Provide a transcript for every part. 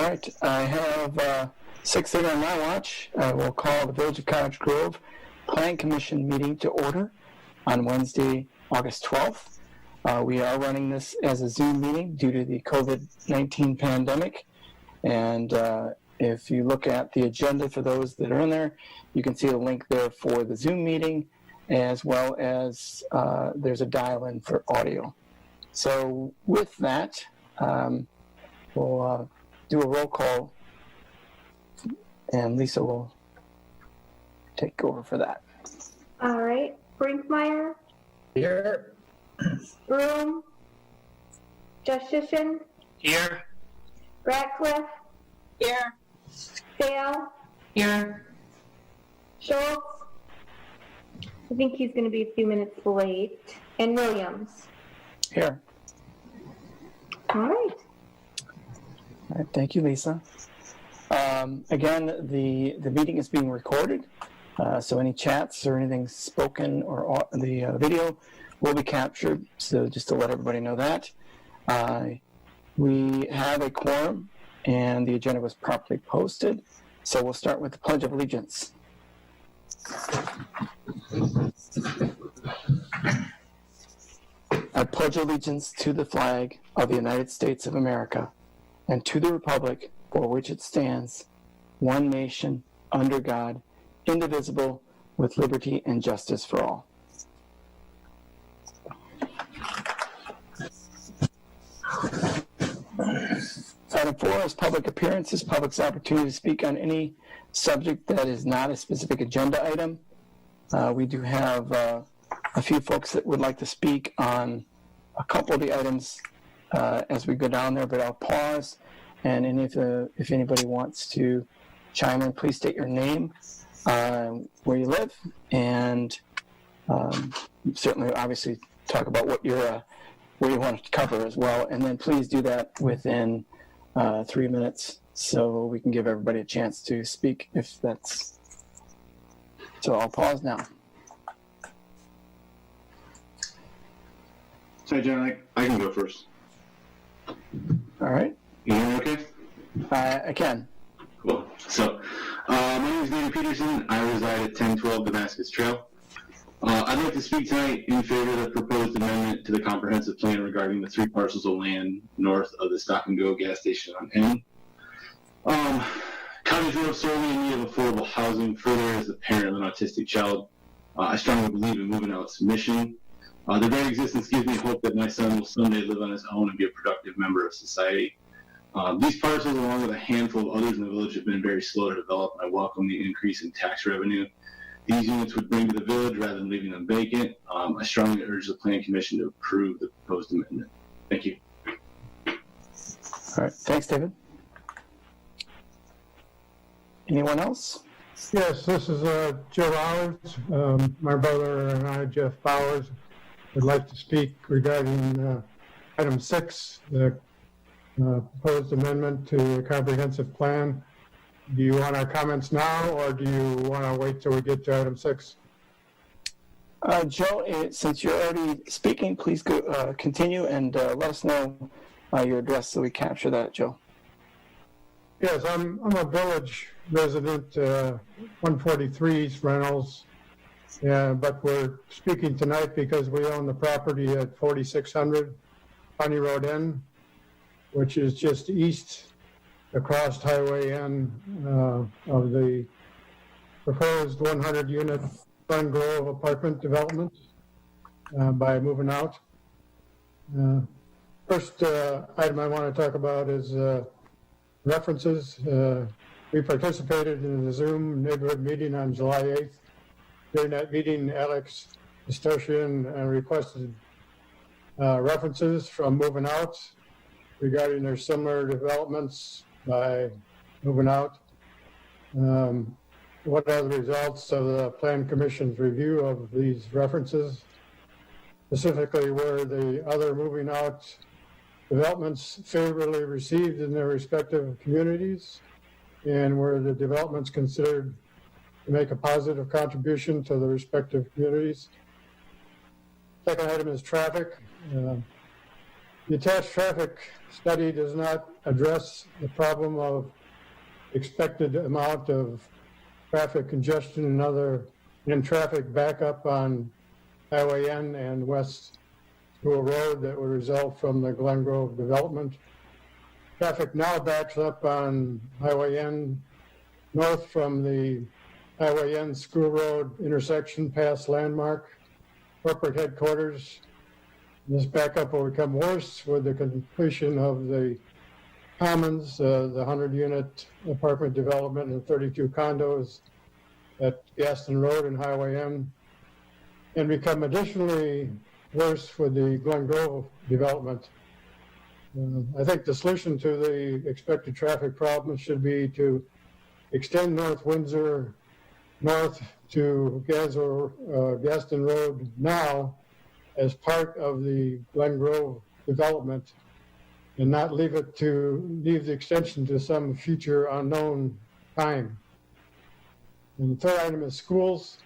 right, I have 6:30 on my watch. I will call the Village of Cottage Grove Plan Commission meeting to order on Wednesday, August 12th. We are running this as a Zoom meeting due to the COVID-19 pandemic. And if you look at the agenda for those that are in there, you can see a link there for the Zoom meeting, as well as there's a dial-in for audio. So with that, we'll do a roll call, and Lisa will take over for that. All right. Brinkmeyer. Here. Broom. Justitian. Here. Ratcliffe. Here. Sale. Here. Schultz. I think he's going to be a few minutes late. And Williams. Here. All right. All right, thank you, Lisa. Again, the meeting is being recorded, so any chats or anything spoken or the video will be captured, so just to let everybody know that. We have a quorum, and the agenda was properly posted, so we'll start with the Pledge of Allegiance. I pledge allegiance to the flag of the United States of America and to the republic for which it stands, one nation, under God, indivisible, with liberty and justice for all. Item 4 is public appearances, public's opportunity to speak on any subject that is not a specific agenda item. We do have a few folks that would like to speak on a couple of the items as we go down there, but I'll pause, and if anybody wants to chime in, please state your name, where you live, and certainly obviously talk about what you want to cover as well, and then please do that within 3 minutes so we can give everybody a chance to speak if that's. So I'll pause now. Hi, John. I can go first. All right. You hear me okay? I can. Cool. So, my name is David Peterson. I reside at 1012 Damascus Trail. I'd like to speak tonight in favor of the proposed amendment to the comprehensive plan regarding the 3 parcels of land north of the Stop and Go gas station on N. Cottage Grove sorely in need of affordable housing. Further, as a parent of an autistic child, I strongly believe in moving out's mission. Their very existence gives me hope that my son will someday live on his own and be a productive member of society. These parcels, along with a handful of others in the village, have been very slow to develop, and I welcome the increase in tax revenue these units would bring to the village rather than leaving them vacant. I strongly urge the Plan Commission to approve the proposed amendment. Thank you. All right. Thanks, David. Anyone else? Yes, this is Joe Bowers. My brother and I, Jeff Bowers, would like to speak regarding item 6, the proposed amendment to the comprehensive plan. Do you want our comments now, or do you want to wait till we get to item 6? Joe, since you're already speaking, please go continue and let us know your address so we capture that, Joe. Yes, I'm a village resident, 143 East Reynolds, but we're speaking tonight because we own the property at 4600 Funny Road N, which is just east across Highway N of the proposed 100-unit Fun Grove apartment development by moving out. First item I want to talk about is references. We participated in the Zoom neighborhood meeting on July 8th. During that meeting, Alex Estosian requested references from moving out regarding their similar developments by moving out. What are the results of the Plan Commission's review of these references? Specifically, were the other moving out developments favorably received in their respective communities? And were the developments considered to make a positive contribution to the respective communities? Second item is traffic. The attached traffic study does not address the problem of expected amount of traffic congestion and traffic backup on Highway N and West School Road that would result from the Glen Grove development. Traffic now backs up on Highway N north from the Highway N School Road intersection past Landmark corporate headquarters. This backup will become worse with the completion of the Commons, the 100-unit apartment development and 32 condos at Gaston Road and Highway M, and become additionally worse with the Glen Grove development. I think the solution to the expected traffic problem should be to extend North Windsor north to Gaston Road now as part of the Glen Grove development, and not leave the extension to some future unknown time. And the third item is schools.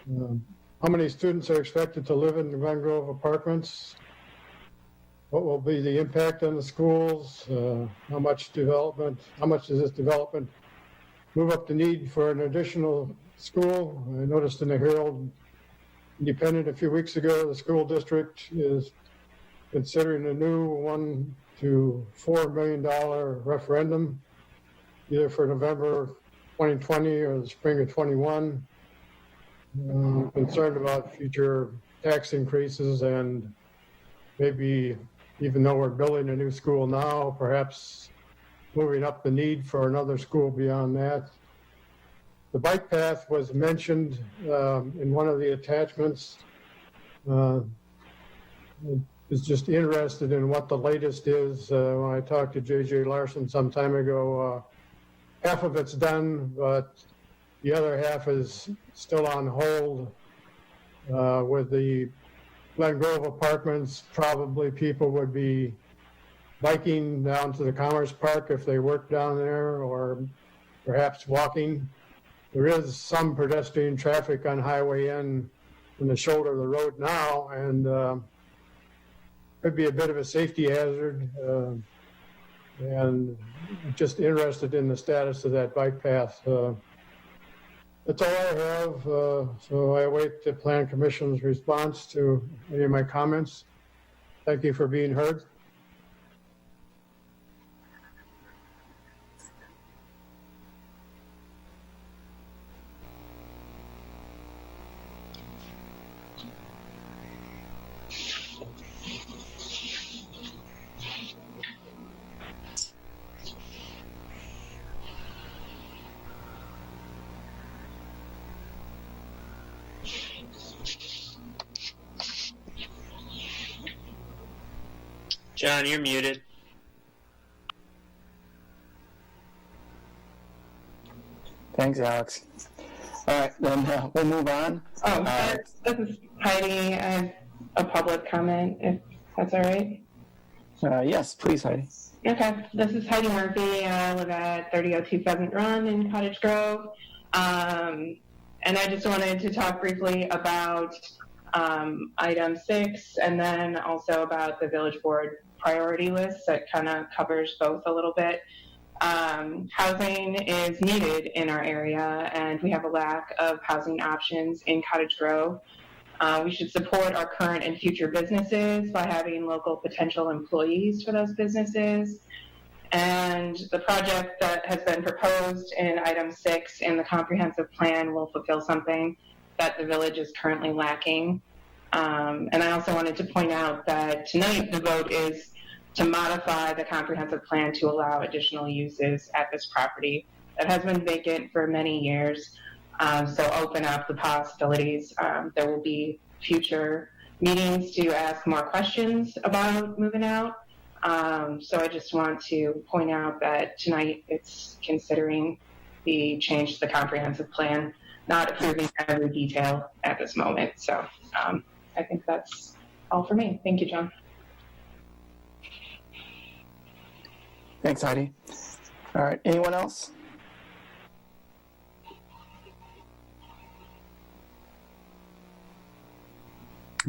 How many students are expected to live in the Glen Grove apartments? What will be the impact on the schools? How much does this development move up the need for an additional school? I noticed in the Herald Independent a few weeks ago, the school district is considering a new $1 to $4 million referendum, either for November 2020 or the spring of 21. Concerned about future tax increases and maybe, even though we're building a new school now, perhaps moving up the need for another school beyond that. The bike path was mentioned in one of the attachments. I was just interested in what the latest is. When I talked to J.J. Larson some time ago, half of it's done, but the other half is still on hold. With the Glen Grove apartments, probably people would be biking down to the Commerce Park if they work down there, or perhaps walking. There is some pedestrian traffic on Highway N in the shoulder of the road now, and could be a bit of a safety hazard. And just interested in the status of that bike path. That's all I have. So I await the Plan Commission's response to any of my comments. Thank you for being heard. John, you're muted. Thanks, Alex. All right, then we'll move on. This is Heidi. I have a public comment, if that's all right. Yes, please, Heidi. Okay, this is Heidi Murphy. I live at 3002 Pheasant Run in Cottage Grove. And I just wanted to talk briefly about item 6, and then also about the village board priority list that kind of covers both a little bit. Housing is needed in our area, and we have a lack of housing options in Cottage Grove. We should support our current and future businesses by having local potential employees for those businesses. And the project that has been proposed in item 6 in the comprehensive plan will fulfill something that the village is currently lacking. And I also wanted to point out that tonight the vote is to modify the comprehensive plan to allow additional uses at this property that has been vacant for many years. So open up the possibilities. There will be future meetings to ask more questions about moving out. So I just want to point out that tonight it's considering the change to the comprehensive plan, not approving every detail at this moment. So I think that's all for me. Thank you, John. Thanks, Heidi. All right, anyone else?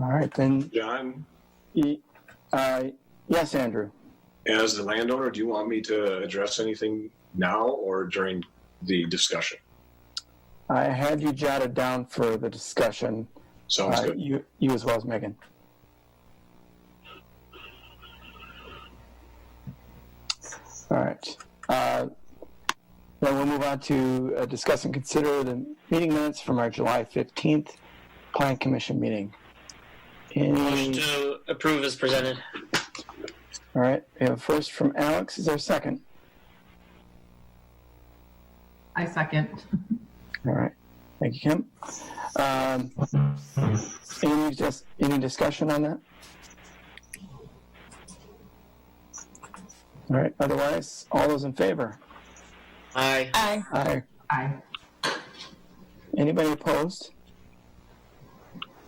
All right, then. John? Yes, Andrew. As the landowner, do you want me to address anything now or during the discussion? I had you jotted down for the discussion. Sounds good. You as well as Megan. All right. Then we'll move on to discuss and consider the meeting minutes from our July 15th Plan Commission meeting. Motion to approve as presented. All right. We have a first from Alex. Is there a second? I second. All right. Thank you, Kim. Any discussion on that? All right. Otherwise, all those in favor? Aye. Aye. Aye. Aye. Anybody opposed?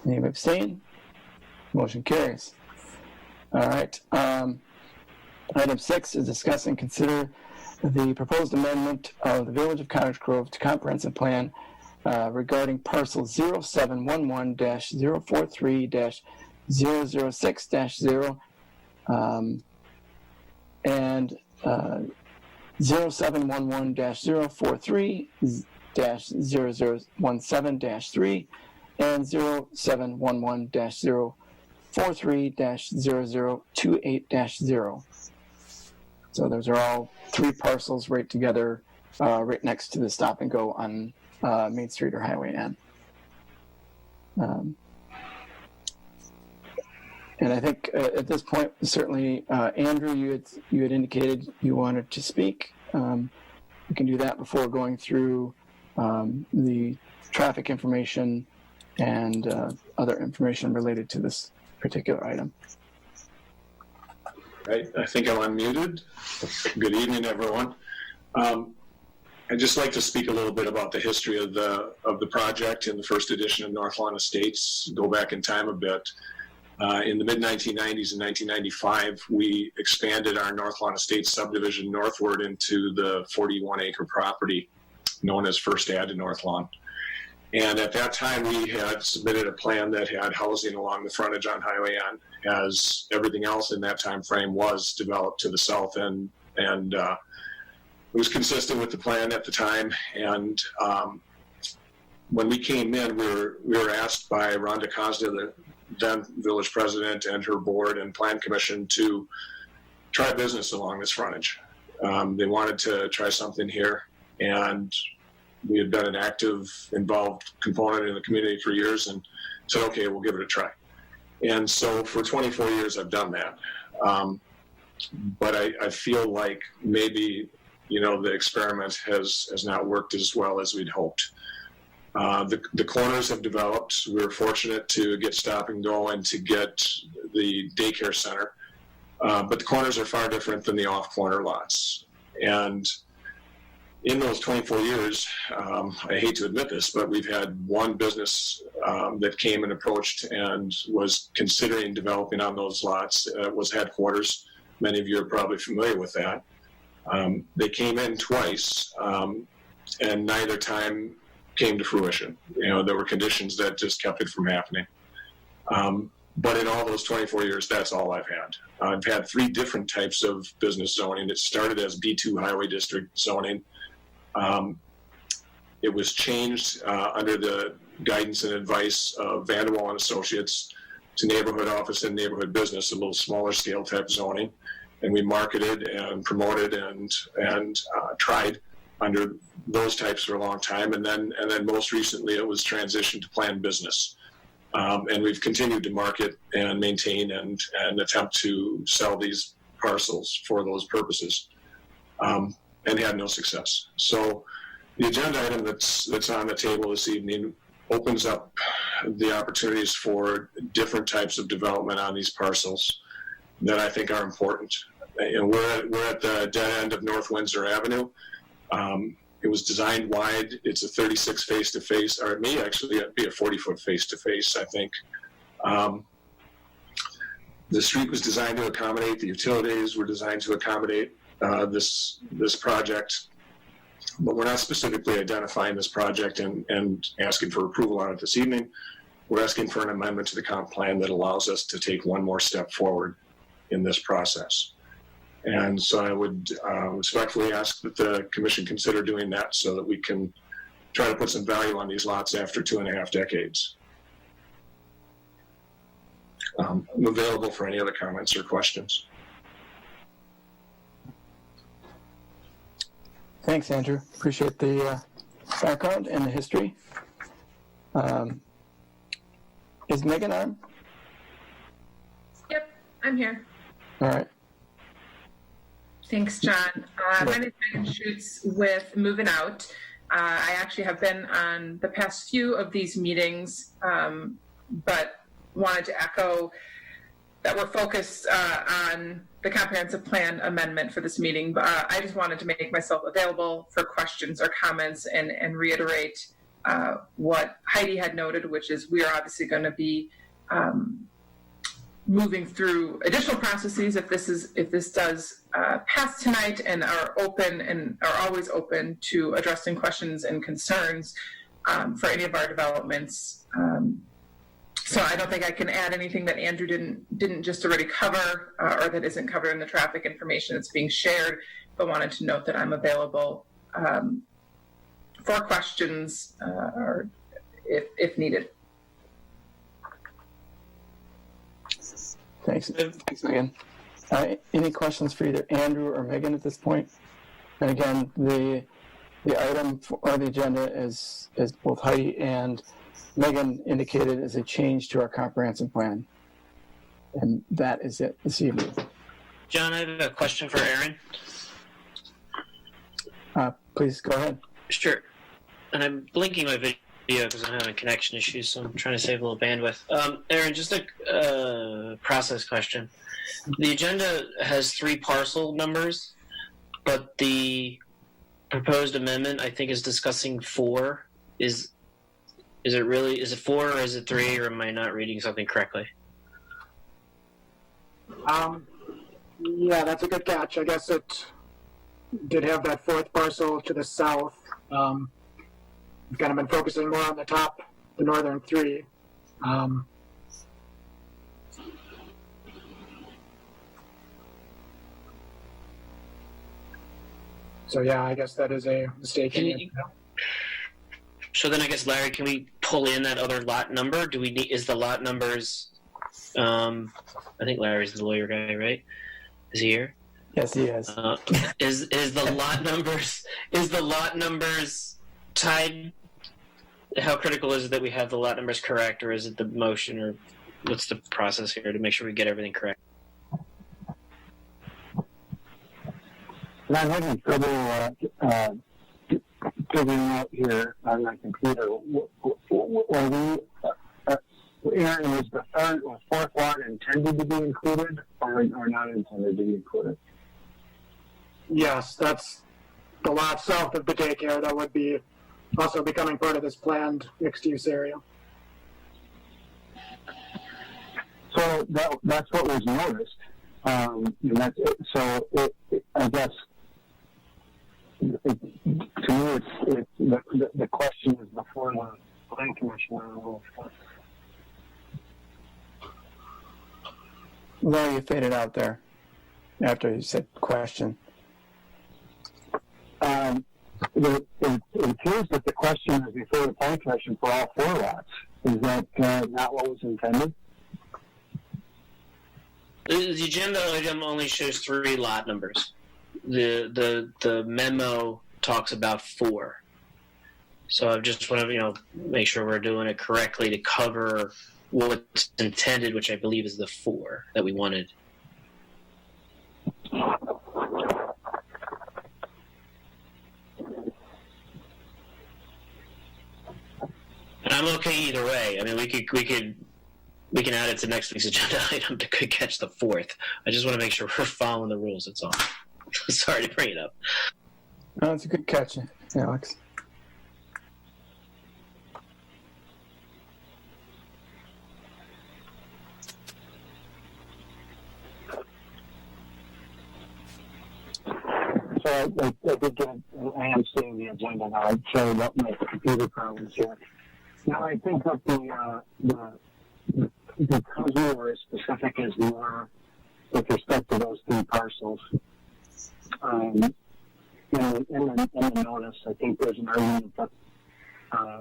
Anybody abstain? Motion carries. All right. Item 6 is discuss and consider the proposed amendment of the Village of Cottage Grove to comprehensive plan regarding parcel 0711-043-006-0 and 0711-043-0017-3 and 0711-043-0028-0. So those are all three parcels right together, right next to the stop and go on Main Street or Highway N. And I think at this point, certainly, Andrew, you had indicated you wanted to speak. We can do that before going through the traffic information and other information related to this particular item. Right, I think I'm unmuted. Good evening, everyone. I'd just like to speak a little bit about the history of the project in the first edition of North Lawn Estates. Go back in time a bit. In the mid-1990s, in 1995, we expanded our North Lawn Estates subdivision northward into the 41-acre property known as First Ave to North Lawn. And at that time, we had submitted a plan that had housing along the frontage on Highway N, as everything else in that time frame was developed to the south, and it was consistent with the plan at the time. And when we came in, we were asked by Rhonda Cosda, the then village president, and her board and plan commission to try business along this frontage. They wanted to try something here, and we had been an active, involved component in the community for years, and said, okay, we'll give it a try. And so for 24 years, I've done that. But I feel like maybe, the experiment has not worked as well as we'd hoped. The corners have developed. We were fortunate to get stop and go and to get the daycare center. But the corners are far different than the off-corner lots. And in those 24 years, I hate to admit this, but we've had one business that came and approached and was considering developing on those lots. Was Headquarters. Many of you are probably familiar with that. They came in twice, and neither time came to fruition. There were conditions that just kept it from happening. But in all those 24 years, that's all I've had. I've had 3 different types of business zoning. It started as B2 Highway District zoning. It was changed under the guidance and advice of Vanderwall and Associates to neighborhood office and neighborhood business, a little smaller scale type zoning. And we marketed and promoted and tried under those types for a long time. And then most recently it was transitioned to planned business. And we've continued to market and maintain and attempt to sell these parcels for those purposes. And had no success. So the agenda item that's on the table this evening opens up the opportunities for different types of development on these parcels that I think are important. And we're at the dead end of North Windsor Avenue. It was designed wide. It's a 36 face-to-face, or it may actually be a 40-foot face-to-face, I think. The street was designed to accommodate, the utilities were designed to accommodate this project, but we're not specifically identifying this project and asking for approval on it this evening. We're asking for an amendment to the comp plan that allows us to take one more step forward in this process. And so I would respectfully ask that the commission consider doing that so that we can try to put some value on these lots after 2.5 decades. I'm available for any other comments or questions. Thanks, Andrew. Appreciate the background and the history. Is Megan on? Yep, I'm here. All right. Thanks, John. My name is Megan Schutz with Moving Out. I actually have been on the past few of these meetings, but wanted to echo that we're focused on the comprehensive plan amendment for this meeting. I just wanted to make myself available for questions or comments and reiterate what Heidi had noted, which is we are obviously going to be moving through additional processes if this does pass tonight, and are open and are always open to addressing questions and concerns for any of our developments. So I don't think I can add anything that Andrew didn't just already cover or that isn't covered in the traffic information that's being shared, but wanted to note that I'm available for questions or if needed. Thanks, Megan. Any questions for either Andrew or Megan at this point? And again, the item or the agenda is both Heidi and Megan indicated is a change to our comprehensive plan. And that is it this evening. John, I have a question for Aaron. Please go ahead. Sure. And I'm blinking my video because I'm having connection issues, so I'm trying to save a little bandwidth. Aaron, just a process question. The agenda has 3 parcel numbers, but the proposed amendment, I think, is discussing 4. Is it 4 or is it 3, or am I not reading something correctly? Yeah, that's a good catch. I guess it did have that 4th parcel to the south. We've kind of been focusing more on the top, the northern 3. So yeah, I guess that is a mistake. So then I guess, Larry, can we pull in that other lot number? Do we need, is the lot numbers, I think Larry's the lawyer guy, right? Is he here? Yes, he is. Is the lot numbers tied? How critical is it that we have the lot numbers correct, or is it the motion, or what's the process here to make sure we get everything correct? I'm having trouble figuring out here on my computer. Aaron, was the 3rd or 4th lot intended to be included, or not intended to be included? Yes, that's the lot south of the daycare that would be also becoming part of this planned mixed-use area. So that's what was noticed. And that's it. So I guess to me, the question is before the plan commission. Larry, you faded out there after you said question. It appears that the question is before the plan commission for all 4 lots. Is that not what was intended? The agenda item only shows 3 lot numbers. The memo talks about 4. So I just want to make sure we're doing it correctly to cover what's intended, which I believe is the 4 that we wanted. And I'm okay either way. I mean, we can add it to next week's agenda item to catch the 4th. I just want to make sure we're following the rules. That's all. Sorry to bring it up. No, it's a good catch, Alex. So I did get, I am seeing the agenda now. I'm sorry about my computer problems here. Now I think that because we were as specific as we were with respect to those three parcels. In the notice, I think there's an argument that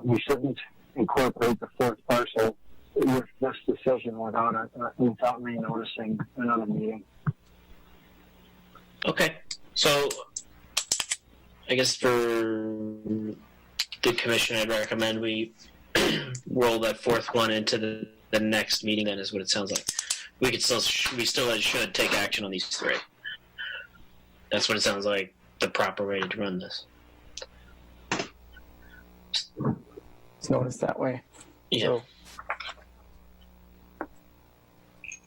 we shouldn't incorporate the fourth parcel with this decision without renoticing another meeting. Okay, so I guess for the commission, I'd recommend we roll that fourth one into the next meeting. Then is what it sounds like. We still should take action on these three. That's what it sounds like. The proper way to run this. It's noticed that way. Yeah. So,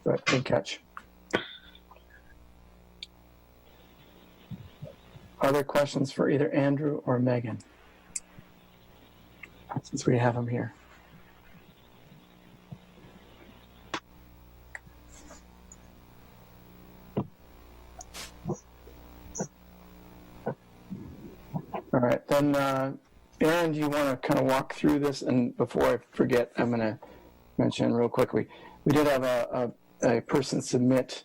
but good catch. Other questions for either Andrew or Megan? Since we have them here. All right, then, Aaron, do you want to kind of walk through this? And before I forget, I'm going to mention real quickly, we did have a person submit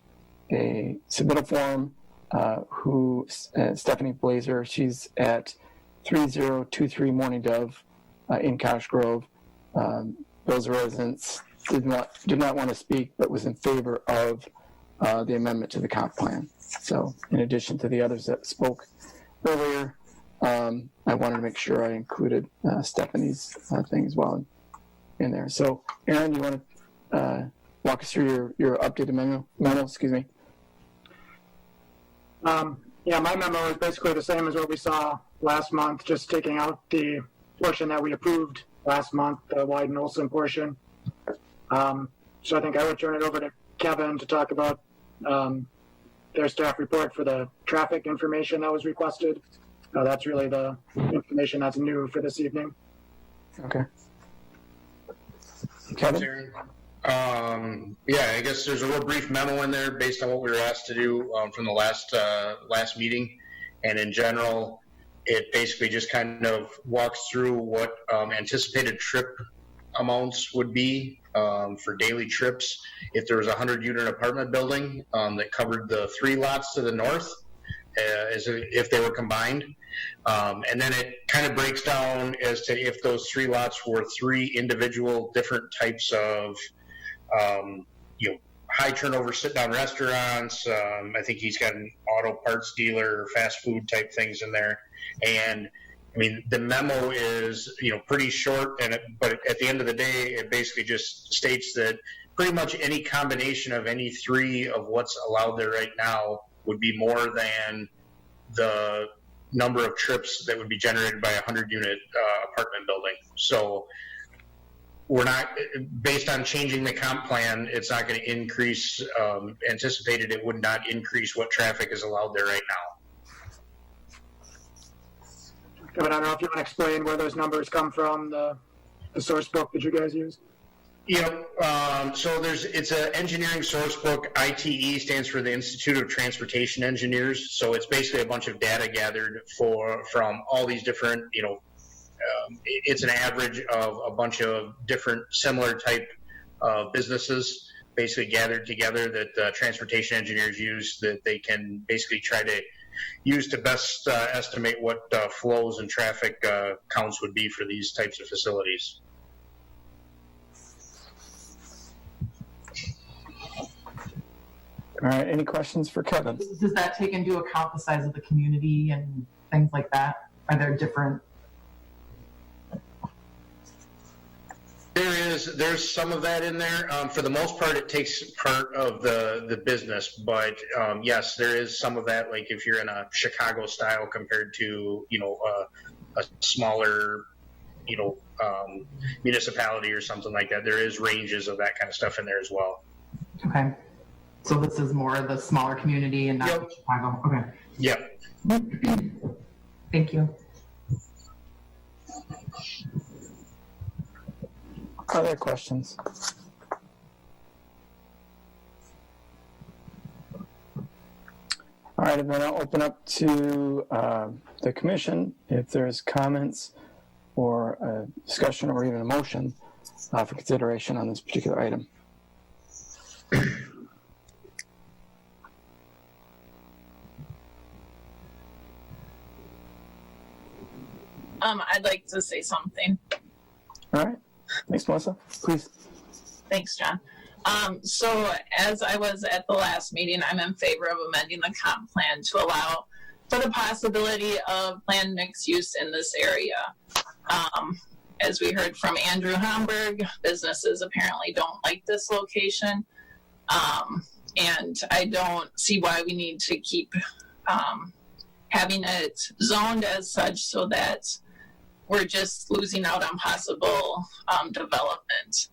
a submittal form who, Stephanie Blazer, she's at 3023 Morning Dove in Cottage Grove. Those residents did not want to speak, but was in favor of the amendment to the comp plan. So in addition to the others that spoke earlier, I wanted to make sure I included Stephanie's thing as well in there. So Aaron, you want to walk us through your updated memo, excuse me? Yeah, my memo is basically the same as what we saw last month, just taking out the portion that we approved last month, the Wyden Olson portion. So I think I would turn it over to Kevin to talk about their staff report for the traffic information that was requested. That's really the information that's new for this evening. Okay. Kevin? Yeah, I guess there's a real brief memo in there based on what we were asked to do from the last meeting. And in general, it basically just kind of walks through what anticipated trip amounts would be for daily trips if there was a 100-unit apartment building that covered the 3 lots to the north, as if they were combined. And then it kind of breaks down as to if those 3 lots were 3 individual different types of high turnover sit down restaurants. I think he's got an auto parts dealer, fast food type things in there. And I mean, the memo is, pretty short, but at the end of the day, it basically just states that pretty much any combination of any 3 of what's allowed there right now would be more than the number of trips that would be generated by a 100-unit apartment building. So we're not, based on changing the comp plan, it's not going to increase, anticipated it would not increase what traffic is allowed there right now. Kevin, I don't know if you want to explain where those numbers come from, the source book that you guys use. Yep. So it's an engineering source book. ITE stands for the Institute of Transportation Engineers. So it's basically a bunch of data gathered from all these different, it's an average of a bunch of different similar type businesses basically gathered together that transportation engineers use, that they can basically try to use to best estimate what flows and traffic counts would be for these types of facilities. All right, any questions for Kevin? Does that take into account the size of the community and things like that? Are there different? There's some of that in there. For the most part, it takes part of the business, but yes, there is some of that. Like if you're in a Chicago style compared to a smaller municipality or something like that, there is ranges of that kind of stuff in there as well. Okay, so this is more the smaller community and not Yep. Chicago. Okay. Yep. Thank you. Other questions? All right, and then I'll open up to the commission if there's comments or a discussion or even a motion for consideration on this particular item. I'd like to say something. All right. Thanks, Melissa. Please. Thanks, John. So as I was at the last meeting, I'm in favor of amending the comp plan to allow for the possibility of planned mixed use in this area. As we heard from Andrew Homburg, businesses apparently don't like this location. And I don't see why we need to keep having it zoned as such so that we're just losing out on possible development.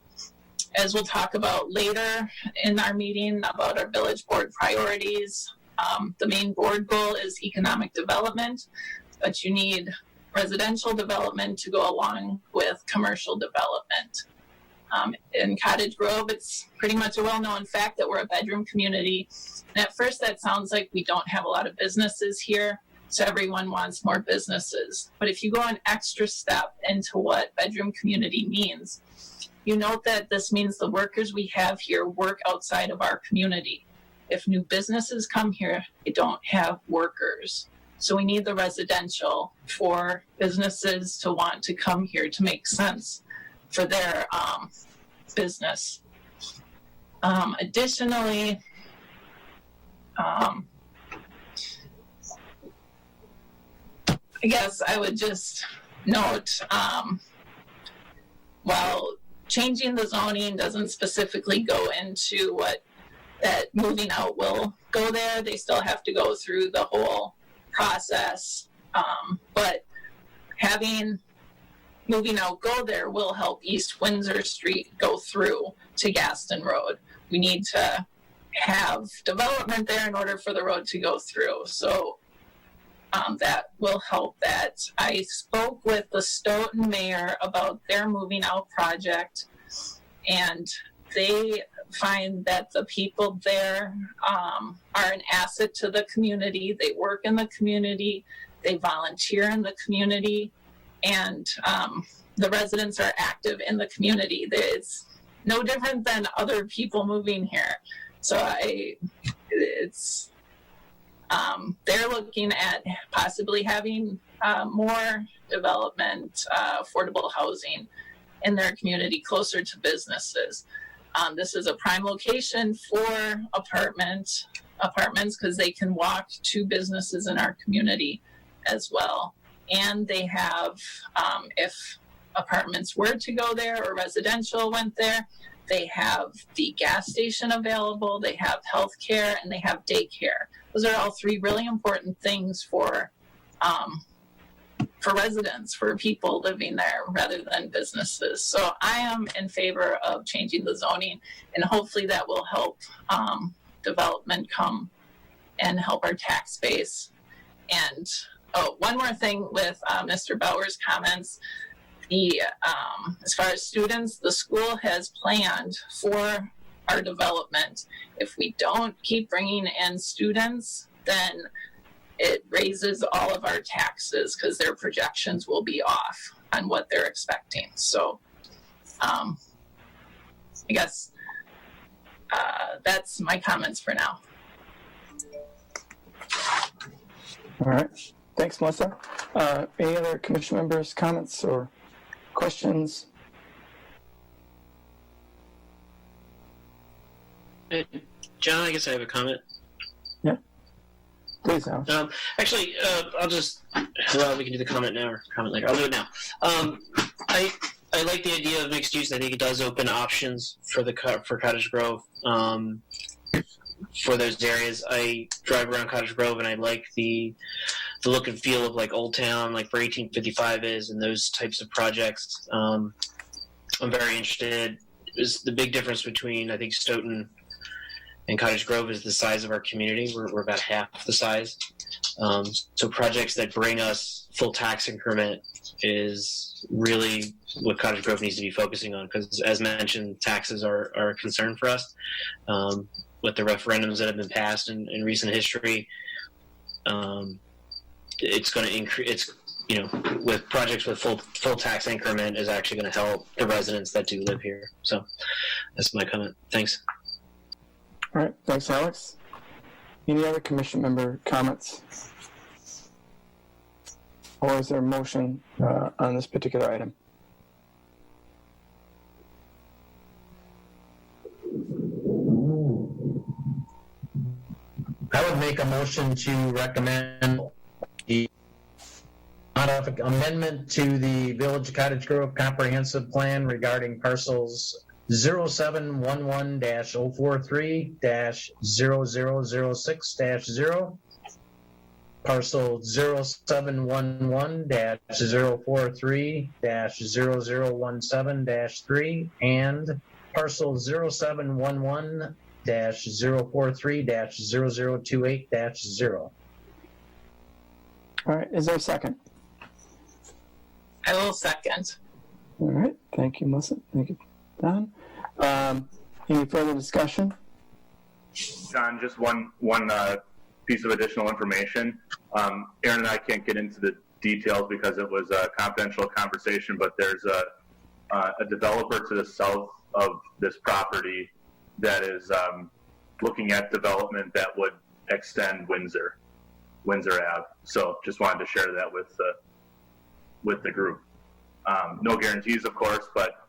As we'll talk about later in our meeting about our village board priorities, the main board goal is economic development, but you need residential development to go along with commercial development. In Cottage Grove, it's pretty much a well-known fact that we're a bedroom community. And at first that sounds like we don't have a lot of businesses here, so everyone wants more businesses. But if you go an extra step into what bedroom community means, you note that this means the workers we have here work outside of our community. If new businesses come here, they don't have workers. So we need the residential for businesses to want to come here to make sense for their business. Additionally, I guess I would just note, while changing the zoning doesn't specifically go into what that moving out will go there, they still have to go through the whole process. But having moving out go there will help East Windsor Street go through to Gaston Road. We need to have development there in order for the road to go through. So that will help that. I spoke with the Stoughton mayor about their moving out project, and they find that the people there are an asset to the community. They work in the community, they volunteer in the community, and the residents are active in the community. It's no different than other people moving here. So they're looking at possibly having more development, affordable housing in their community closer to businesses. This is a prime location for apartments because they can walk to businesses in our community as well. And they have, if apartments were to go there or residential went there, they have the gas station available, they have healthcare, and they have daycare. Those are all three really important things for residents, for people living there rather than businesses. So I am in favor of changing the zoning, and hopefully that will help development come and help our tax base. And one more thing with Mr. Bauer's comments. As far as students, the school has planned for our development. If we don't keep bringing in students, then it raises all of our taxes because their projections will be off on what they're expecting. So I guess that's my comments for now. All right. Thanks, Melissa. Any other commission members' comments or questions? John, I guess I have a comment. Yeah. Please, Alex. Actually, I'll just, well, we can do the comment now or comment later. I'll do it now. I like the idea of mixed use. I think it does open options for Cottage Grove, for those areas. I drive around Cottage Grove and I like the look and feel of like Old Town, like where 1855 is, and those types of projects. I'm very interested. Is the big difference between, I think, Stoughton and Cottage Grove is the size of our community. We're about half the size. So projects that bring us full tax increment is really what Cottage Grove needs to be focusing on, because as mentioned, taxes are a concern for us. With the referendums that have been passed in recent history, it's going to increase. With projects with full tax increment is actually going to help the residents that do live here. So that's my comment. Thanks. All right. Thanks, Alex. Any other commission member comments or is there a motion on this particular item? I would make a motion to recommend the amendment to the Village Cottage Grove Comprehensive Plan regarding parcels 0711-043-0006-0, parcel 0711-043-0017-3, and parcel 0711-043-0028-0. All right, is there a second? I will second. All right, thank you, Melissa. Thank you, Don. Any further discussion? John, just one piece of additional information. Aaron and I can't get into the details because it was a confidential conversation, but there's a developer to the south of this property that is looking at development that would extend Windsor Ave. So just wanted to share that with the group. No guarantees, of course, but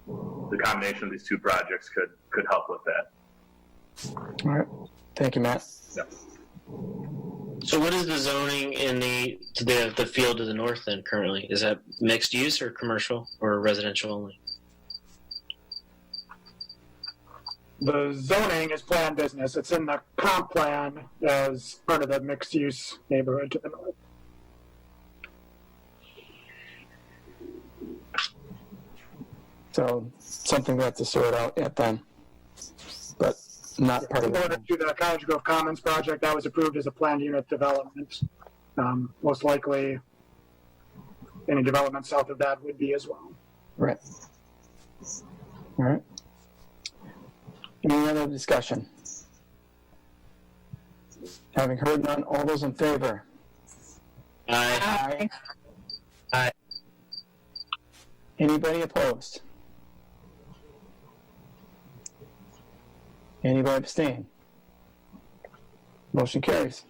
the combination of these two projects could help with that. All right, thank you, Matt. Yeah. So what is the zoning in the field to the north then currently? Is that mixed use or commercial or residential only? The zoning is planned business. It's in the comp plan as part of the mixed-use neighborhood to the north. So something we have to sort out yet then, but not part of Similar it. to the Cottage Grove Commons project, that was approved as a planned unit development. Most likely, any development south of that would be as well. Right. All right. Any other discussion? Having heard none, all those in favor? Aye. Aye. Anybody opposed? Anybody abstain? Motion carries.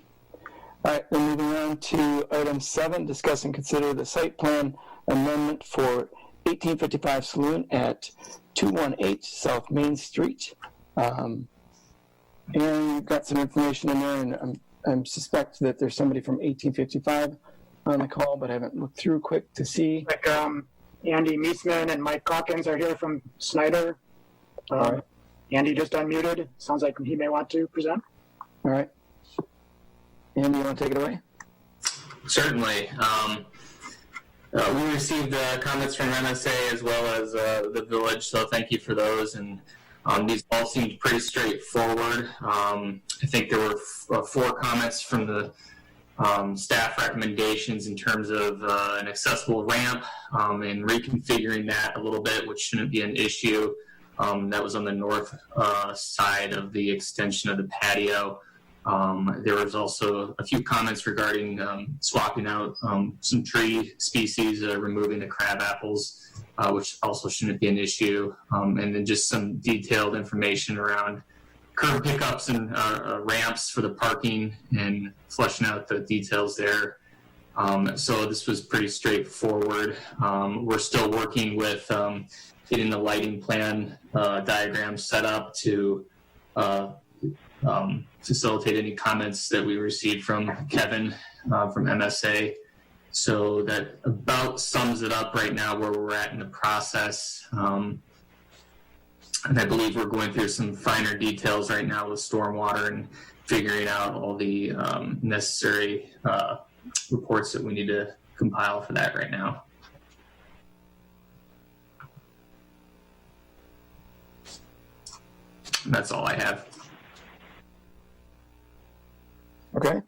All right, we're moving on to item 7, discuss and consider the site plan amendment for 1855 Saloon at 218 South Main Street. And you've got some information in there, and I suspect that there's somebody from 1855 on the call, but I haven't looked through quick to see. Like Andy Meisman and Mike Calkins are here from Snyder. All right. Andy just unmuted. Sounds like he may want to present. All right. Andy, you want to take it away? Certainly. We received comments from MSA as well as the village, so thank you for those. And these all seemed pretty straightforward. I think there were 4 comments from the staff recommendations in terms of an accessible ramp and reconfiguring that a little bit, which shouldn't be an issue. That was on the north side of the extension of the patio. There was also a few comments regarding swapping out some tree species, removing the crab apples, which also shouldn't be an issue. And then just some detailed information around curb pickups and ramps for the parking and fleshing out the details there. So this was pretty straightforward. We're still working with getting the lighting plan diagram set up to facilitate any comments that we received from Kevin from MSA. So that about sums it up right now where we're at in the process. And I believe we're going through some finer details right now with stormwater and figuring out all the necessary reports that we need to compile for that right now. And that's all I have. Okay.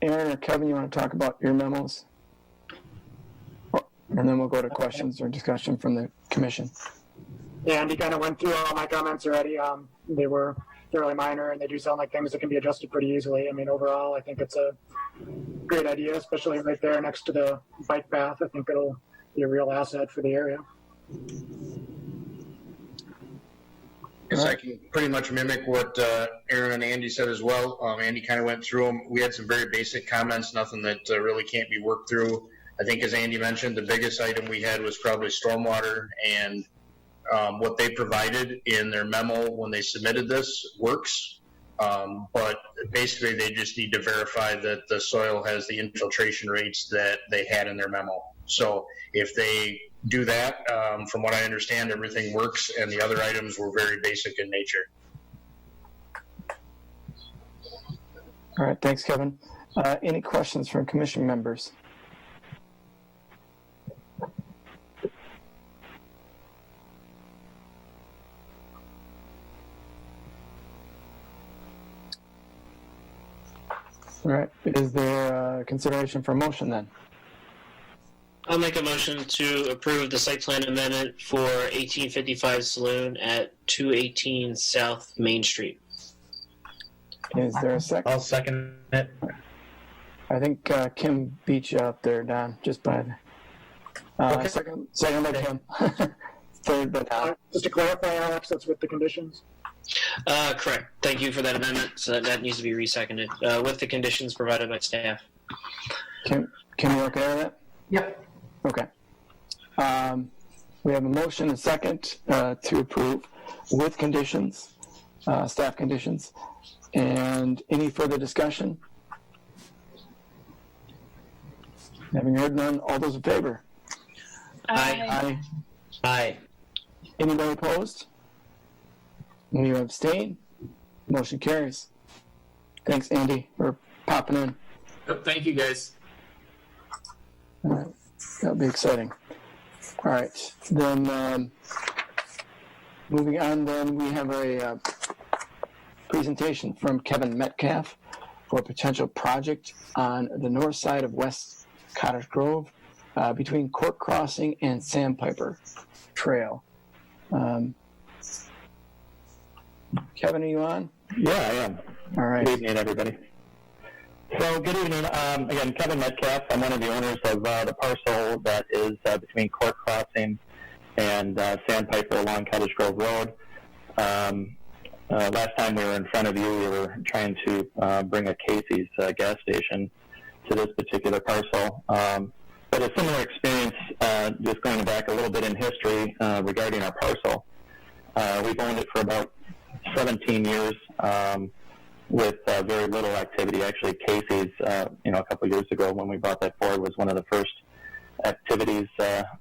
Aaron or Kevin, you want to talk about your memos? And then we'll go to questions or discussion from the commission. Yeah, Andy kind of went through all my comments already. They were fairly minor, and they do sound like things that can be adjusted pretty easily. I mean, overall, I think it's a great idea, especially right there next to the bike path. I think it'll be a real asset for the area. Yes, I can pretty much mimic what Aaron and Andy said as well. Andy kind of went through them. We had some very basic comments, nothing that really can't be worked through. I think, as Andy mentioned, the biggest item we had was probably stormwater, and what they provided in their memo when they submitted this works. But basically, they just need to verify that the soil has the infiltration rates that they had in their memo. So if they do that, from what I understand, everything works, and the other items were very basic in nature. All right, thanks, Kevin. Any questions from commission members? All right, is there consideration for a motion then? I'll make a motion to approve the site plan amendment for 1855 Saloon at 218 South Main Street. Is there a second? I'll second it. I think Kim beat you out there, Don, just by Okay. second by Kim. Third by Don. Just to clarify, Alex, that's with the conditions? Correct. Thank you for that amendment. So that needs to be reseconded with the conditions provided by staff. Kim, you okay with that? Yep. Okay. We have a motion and second to approve with conditions, staff conditions. And any further discussion? Having heard none, all those in favor? Aye. Aye. Anybody opposed? Any abstain? Motion carries. Thanks, Andy, for popping in. Oh, thank you, guys. All right. That'll be exciting. All right. Then moving on, then we have a presentation from Kevin Metcalf for a potential project on the north side of West Cottage Grove between Court Crossing and Sandpiper Trail. Kevin, are you on? Yeah, I am. All right. Good evening, everybody. So, good evening. Again, Kevin Metcalf. I'm one of the owners of the parcel that is between Court Crossing and Sandpiper along Cottage Grove Road. Last time we were in front of you, we were trying to bring a Casey's gas station to this particular parcel. But a similar experience, just going back a little bit in history regarding our parcel. We've owned it for about 17 years with very little activity. Actually, Casey's, a couple years ago when we brought that forward, was one of the first activities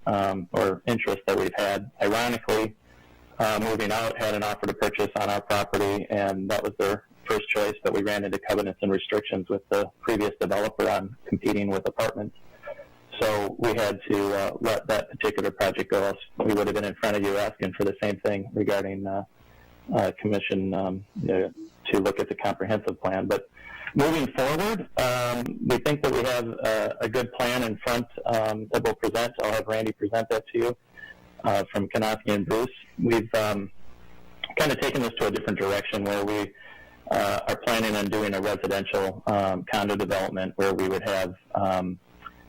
or interests that we've had. Ironically, moving out had an offer to purchase on our property, and that was their first choice, but we ran into covenants and restrictions with the previous developer on competing with apartments. So we had to let that particular project go. Else we would have been in front of you asking for the same thing regarding commission to look at the comprehensive plan. But moving forward, we think that we have a good plan in front that we'll present. I'll have Randy present that to you from Kanofsky and Bruce. We've kind of taken this to a different direction where we are planning on doing a residential condo development where we would have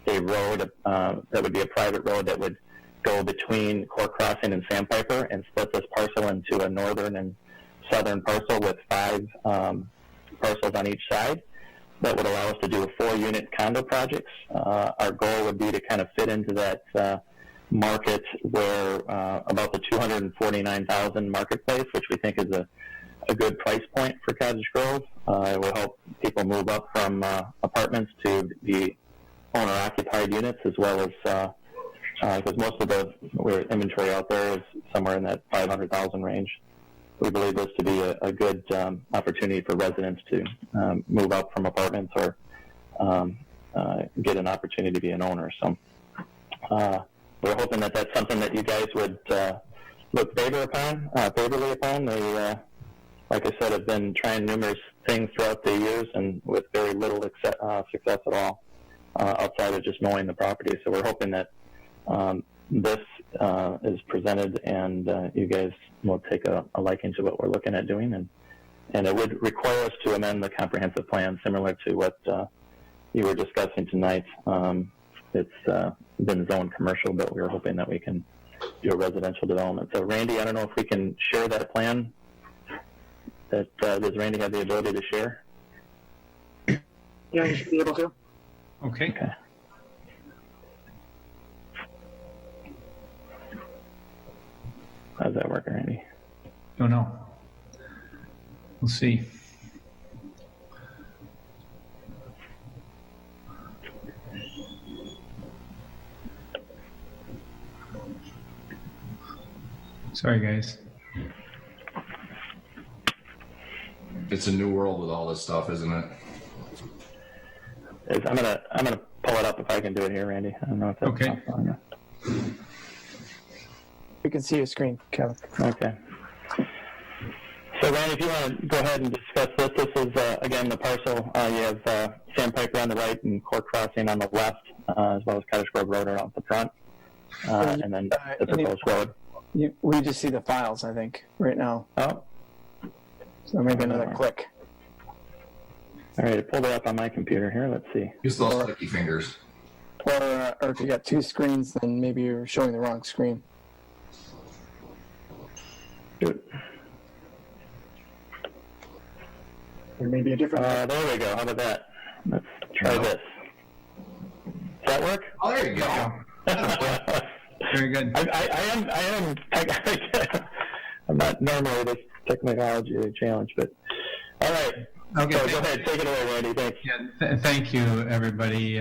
a road that would be a private road that would go between Court Crossing and Sandpiper and split this parcel into a northern and southern parcel with 5 parcels on each side. That would allow us to do 4-unit condo projects. Our goal would be to kind of fit into that market where about the $249,000 marketplace, which we think is a good price point for Cottage Grove. It will help people move up from apartments to the owner-occupied units, as well as because most of the inventory out there is somewhere in that 500,000 range. We believe this to be a good opportunity for residents to move up from apartments or get an opportunity to be an owner. So we're hoping that that's something that you guys would look favorably upon. They, like I said, have been trying numerous things throughout the years and with very little success at all outside of just knowing the property. So we're hoping that this is presented and you guys will take a liking to what we're looking at doing, and it would require us to amend the comprehensive plan similar to what you were discussing tonight. It's been zoned commercial, but we were hoping that we can do a residential development. So Randy, I don't know if we can share that plan that does Randy have the ability to share? Yeah, you should be able to. Okay. How's that work, Randy? Don't know. We'll see. Sorry, guys. It's a new world with all this stuff, isn't it? I'm gonna pull it up if I can do it here, Randy. I don't know if that's okay. Possible. We can see your screen, Kevin. Okay. So, Randy, if you want to go ahead and discuss this, this is, again, the parcel. You have Sandpiper on the right and Court Crossing on the left, as well as Cottage Grove Road around the front, and then the proposed road. We just see the files, I think, right now. Oh. So maybe another click. All right, I pulled it up on my computer here. Let's see. Use those sticky fingers. Or if you got two screens, then maybe you're showing the wrong screen. Good. There may be a different. There we go. How about that? Let's try this. Does that work? Oh, there you go. Very good. I'm not normally this technology challenge, but all right. Okay. So go ahead, take it away, Randy. Thanks. Yeah, thank you, everybody.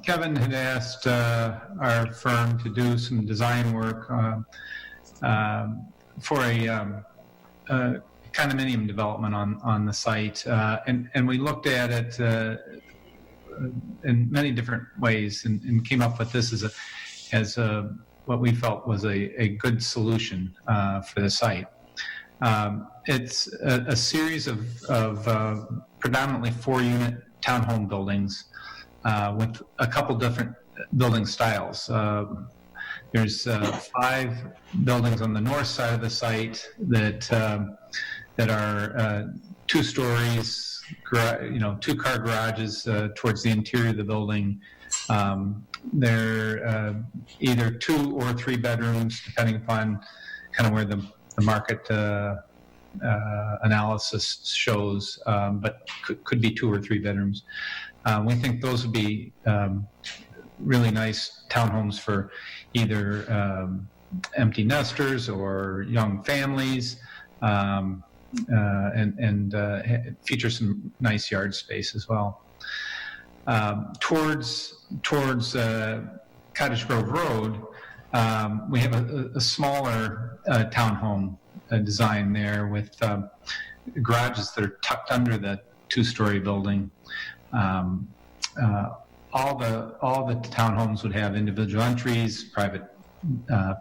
Kevin had asked our firm to do some design work for a condominium development on the site, and we looked at it in many different ways, and came up with this as what we felt was a good solution for the site. It's a series of predominantly 4-unit townhome buildings with a couple different building styles. There's 5 buildings on the north side of the site that are 2 stories, 2-car garages towards the interior of the building. They're either 2 or 3 bedrooms, depending upon kind of where the market analysis shows, but could be 2 or 3 bedrooms. We think those would be really nice townhomes for either empty nesters or young families, and feature some nice yard space as well. Towards Cottage Grove Road, we have a smaller townhome design there with garages that are tucked under the 2-story building. All the townhomes would have individual entries, private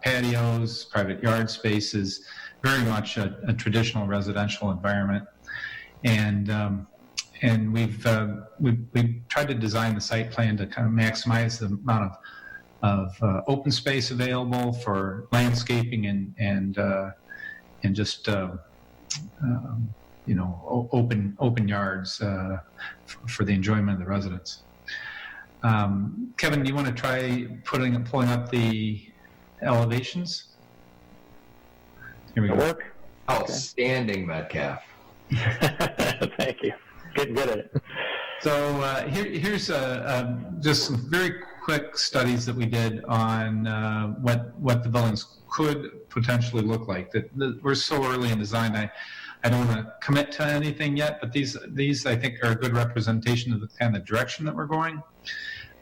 patios, private yard spaces, very much a traditional residential environment. And we've tried to design the site plan to kind of maximize the amount of open space available for landscaping and just open yards for the enjoyment of the residents. Kevin, do you want to try pulling up the elevations? Here we go. Work? Outstanding, Metcalf. Thank you. Getting good at it. So here's just some very quick studies that we did on what the buildings could potentially look like. We're so early in design, I don't want to commit to anything yet, but these I think are a good representation of the kind of direction that we're going.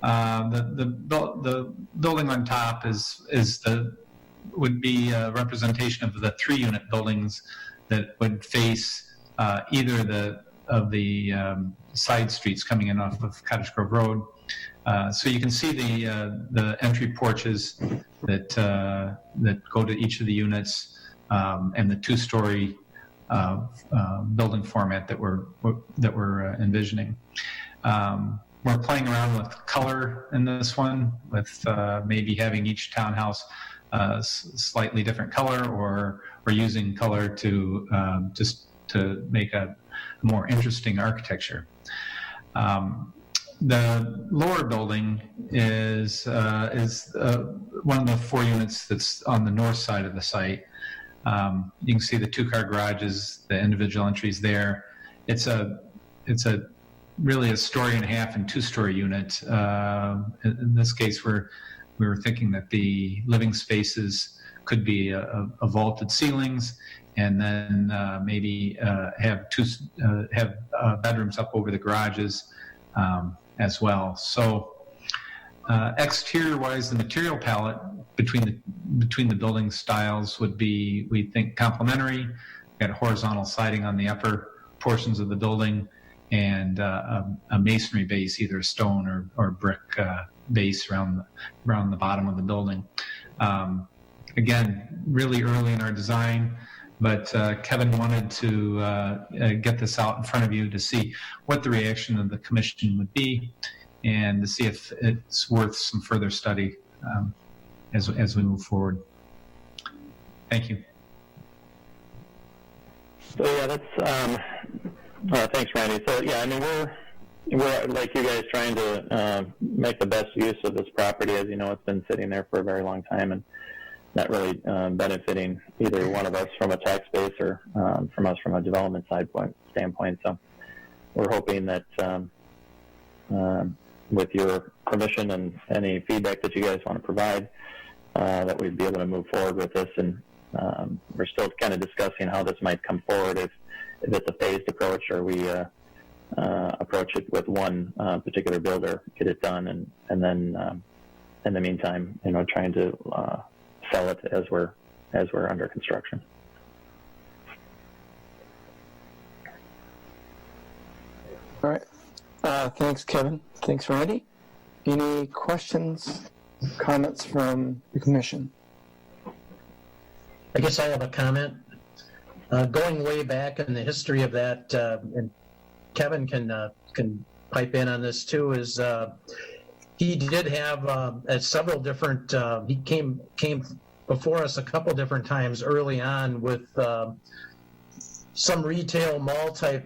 The building on top would be a representation of the 3-unit buildings that would face either of the side streets coming in off of Cottage Grove Road. So you can see the entry porches that go to each of the units, and the 2-story building format that we're envisioning. We're playing around with color in this one, with maybe having each townhouse slightly different color, or using color to just to make a more interesting architecture. The lower building is one of the 4 units that's on the north side of the site. You can see the two-car garages, the individual entries there. It's really a story and a half and two-story unit. In this case, we were thinking that the living spaces could be a vaulted ceilings, and then maybe have bedrooms up over the garages as well. So exterior-wise, the material palette between the building styles would be, we think, complementary. We've got horizontal siding on the upper portions of the building, and a masonry base, either stone or brick base around the bottom of the building. Again, really early in our design, but Kevin wanted to get this out in front of you to see what the reaction of the commission would be, and to see if it's worth some further study as we move forward. Thank you. So yeah, that's thanks, Randy. So yeah, I mean, we're like you guys, trying to make the best use of this property. As you know, it's been sitting there for a very long time and not really benefiting either one of us from a tax base or from us from a development standpoint. So we're hoping that with your permission and any feedback that you guys want to provide, that we'd be able to move forward with this. And we're still kind of discussing how this might come forward, if it's a phased approach, or we approach it with one particular builder, get it done, and then in the meantime, trying to sell it as we're under construction. All right. Thanks, Kevin. Thanks, Randy. Any questions, comments from the commission? I guess I have a comment. Going way back in the history of that, and Kevin can pipe in on this too, is he did have several different, he came before us a couple different times early on with some retail mall type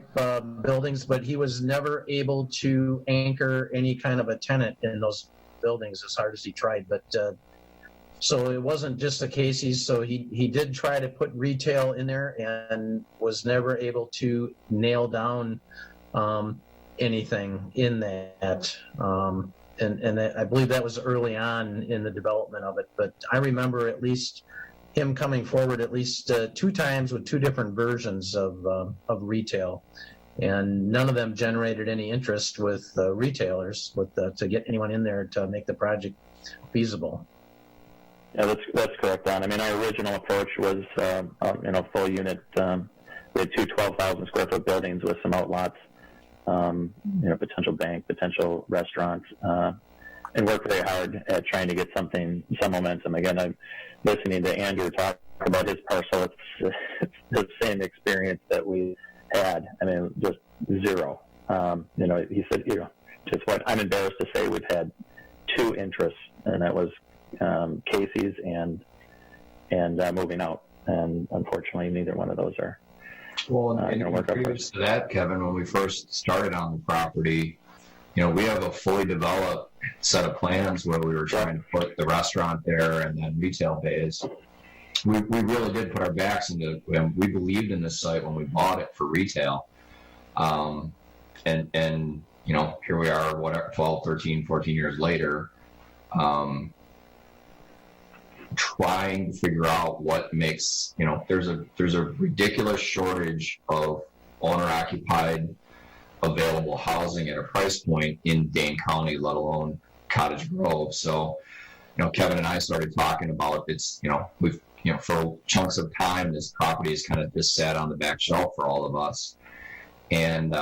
buildings, but he was never able to anchor any kind of a tenant in those buildings as hard as he tried. But so it wasn't just the Casey's. So he did try to put retail in there and was never able to nail down anything in that. And I believe that was early on in the development of it. But I remember at least him coming forward at least 2 times with 2 different versions of retail, and none of them generated any interest with retailers to get anyone in there to make the project feasible. Yeah, that's correct, Don. I mean, our original approach was full unit. We had 2 12,000 square foot buildings with some outlots, potential bank, potential restaurants, and worked very hard at trying to get some momentum. Again, I'm listening to Andrew talk about his parcel. It's the same experience that we had. I mean, just zero. He said, just what I'm embarrassed to say, we've had 2 interests, and that was Casey's and moving out. And unfortunately, neither one of those are. Well, and previous to that, Kevin, when we first started on the property, we have a fully developed set of plans where we were trying to put the restaurant there and then retail bays. We really did put our backs into it. We believed in this site when we bought it for retail. And here we are, 12, 13, 14 years later, trying to figure out what makes, there's a ridiculous shortage of owner-occupied available housing at a price point in Dane County, let alone Cottage Grove. So, Kevin and I started talking about we've, for chunks of time, this property has kind of just sat on the back shelf for all of us. And,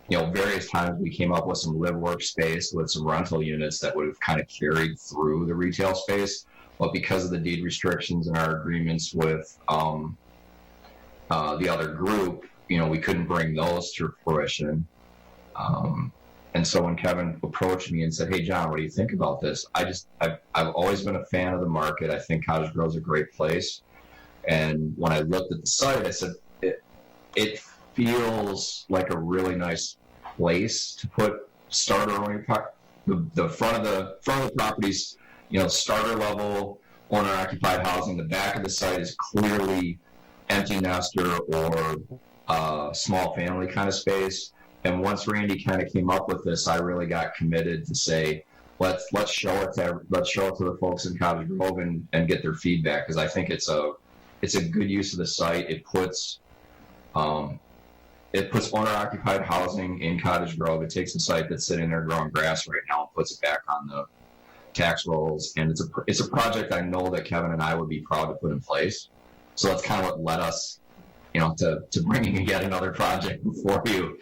various times we came up with some live work space with some rental units that would have kind of carried through the retail space. But because of the deed restrictions and our agreements with the other group, we couldn't bring those to fruition. And so when Kevin approached me and said, "Hey, John, what do you think about this?" I've always been a fan of the market. I think Cottage Grove is a great place. And when I looked at the site, I said, it feels like a really nice place to put starter owning. The front of the property's, starter level, owner-occupied housing. The back of the site is clearly empty nester or small family kind of space. And once Randy kind of came up with this, I really got committed to say, let's show it to the folks in Cottage Grove and get their feedback, because I think it's a good use of the site. It puts owner-occupied housing in Cottage Grove. It takes a site that's sitting there growing grass right now and puts it back on the tax rolls. And it's a project I know that Kevin and I would be proud to put in place. So that's kind of what led us, to bringing yet another project before you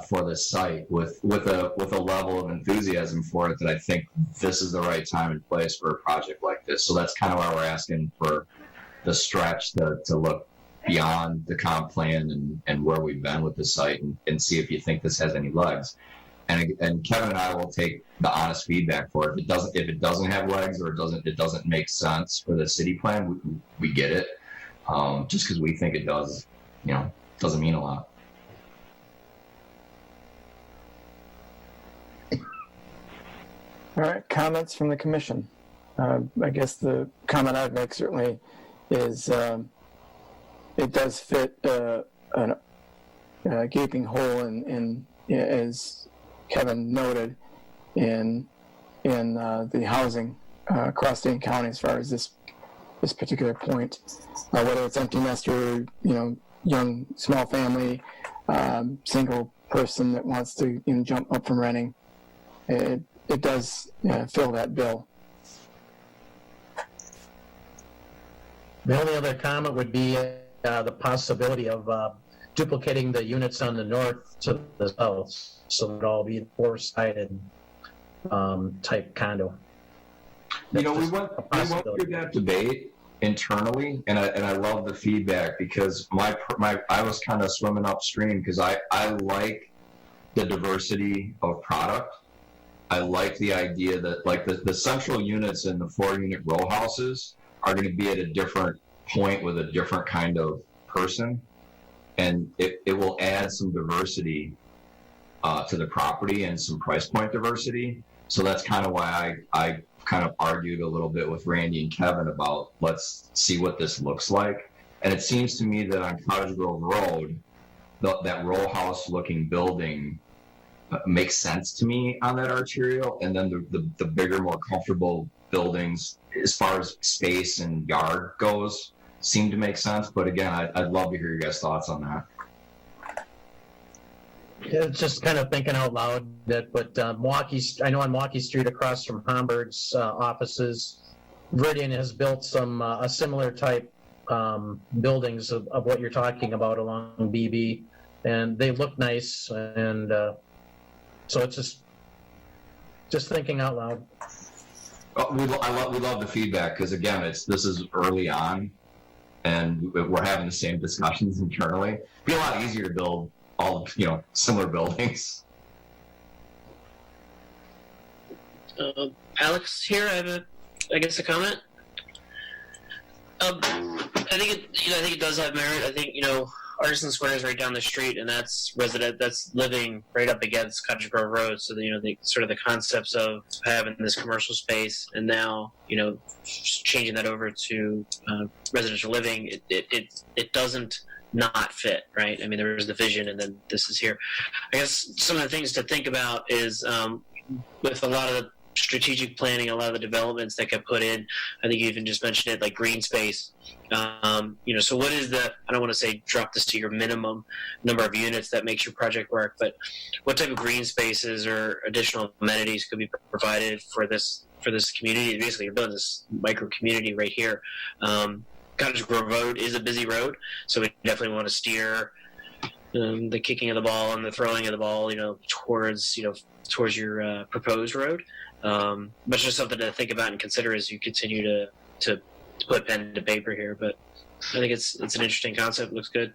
for this site with a level of enthusiasm for it that I think this is the right time and place for a project like this. So that's kind of why we're asking for the stretch to look beyond the comp plan and where we've been with the site and see if you think this has any legs. And Kevin and I will take the honest feedback for it. If it doesn't have legs or it doesn't make sense for the city plan, we get it. Just because we think it does, doesn't mean a lot. All right, comments from the commission. I guess the comment I'd make certainly is it does fit a gaping hole in as Kevin noted, in the housing across Dane County as far as this particular point, whether it's empty nester, young small family, single person that wants to jump up from renting. It does fill that bill. The only other comment would be the possibility of duplicating the units on the north to the south, so it'd all be four-sided type condo. We went through that debate internally, and I love the feedback, because I was kind of swimming upstream because I like the diversity of product. I like the idea that like the central units in the 4-unit row houses are going to be at a different point with a different kind of person, and it will add some diversity to the property and some price point diversity. So that's kind of why I kind of argued a little bit with Randy and Kevin about let's see what this looks like. And it seems to me that on Cottage Grove Road, that row house looking building makes sense to me on that arterial, and then the bigger, more comfortable buildings as far as space and yard goes seem to make sense. But again, I'd love to hear your guys' thoughts on that. Yeah, just kind of thinking out loud but I know on Milwaukee Street across from Homburg's offices, Viridian has built some a similar type buildings of what you're talking about along BB, and they look nice, and so it's just thinking out loud. We love the feedback, because again, this is early on, and we're having the same discussions internally. It'd be a lot easier to build all similar buildings. Alex here, I have a comment. I think it does have merit. I think Artisan Square is right down the street, and that's living right up against Cottage Grove Road. So the sort of the concepts of having this commercial space and now changing that over to residential living, it doesn't not fit, right? I mean, there was the vision, and then this is here. I guess some of the things to think about is with a lot of the strategic planning, a lot of the developments that get put in, I think you even just mentioned it, like green space. So what is I don't want to say drop this to your minimum number of units that makes your project work, but what type of green spaces or additional amenities could be provided for this community? Basically, you're building this micro community right here. Cottage Grove Road is a busy road, so we definitely want to steer the kicking of the ball and the throwing of the ball, towards your proposed road. But just something to think about and consider as you continue to put pen to paper here. But I think it's an interesting concept. It looks good.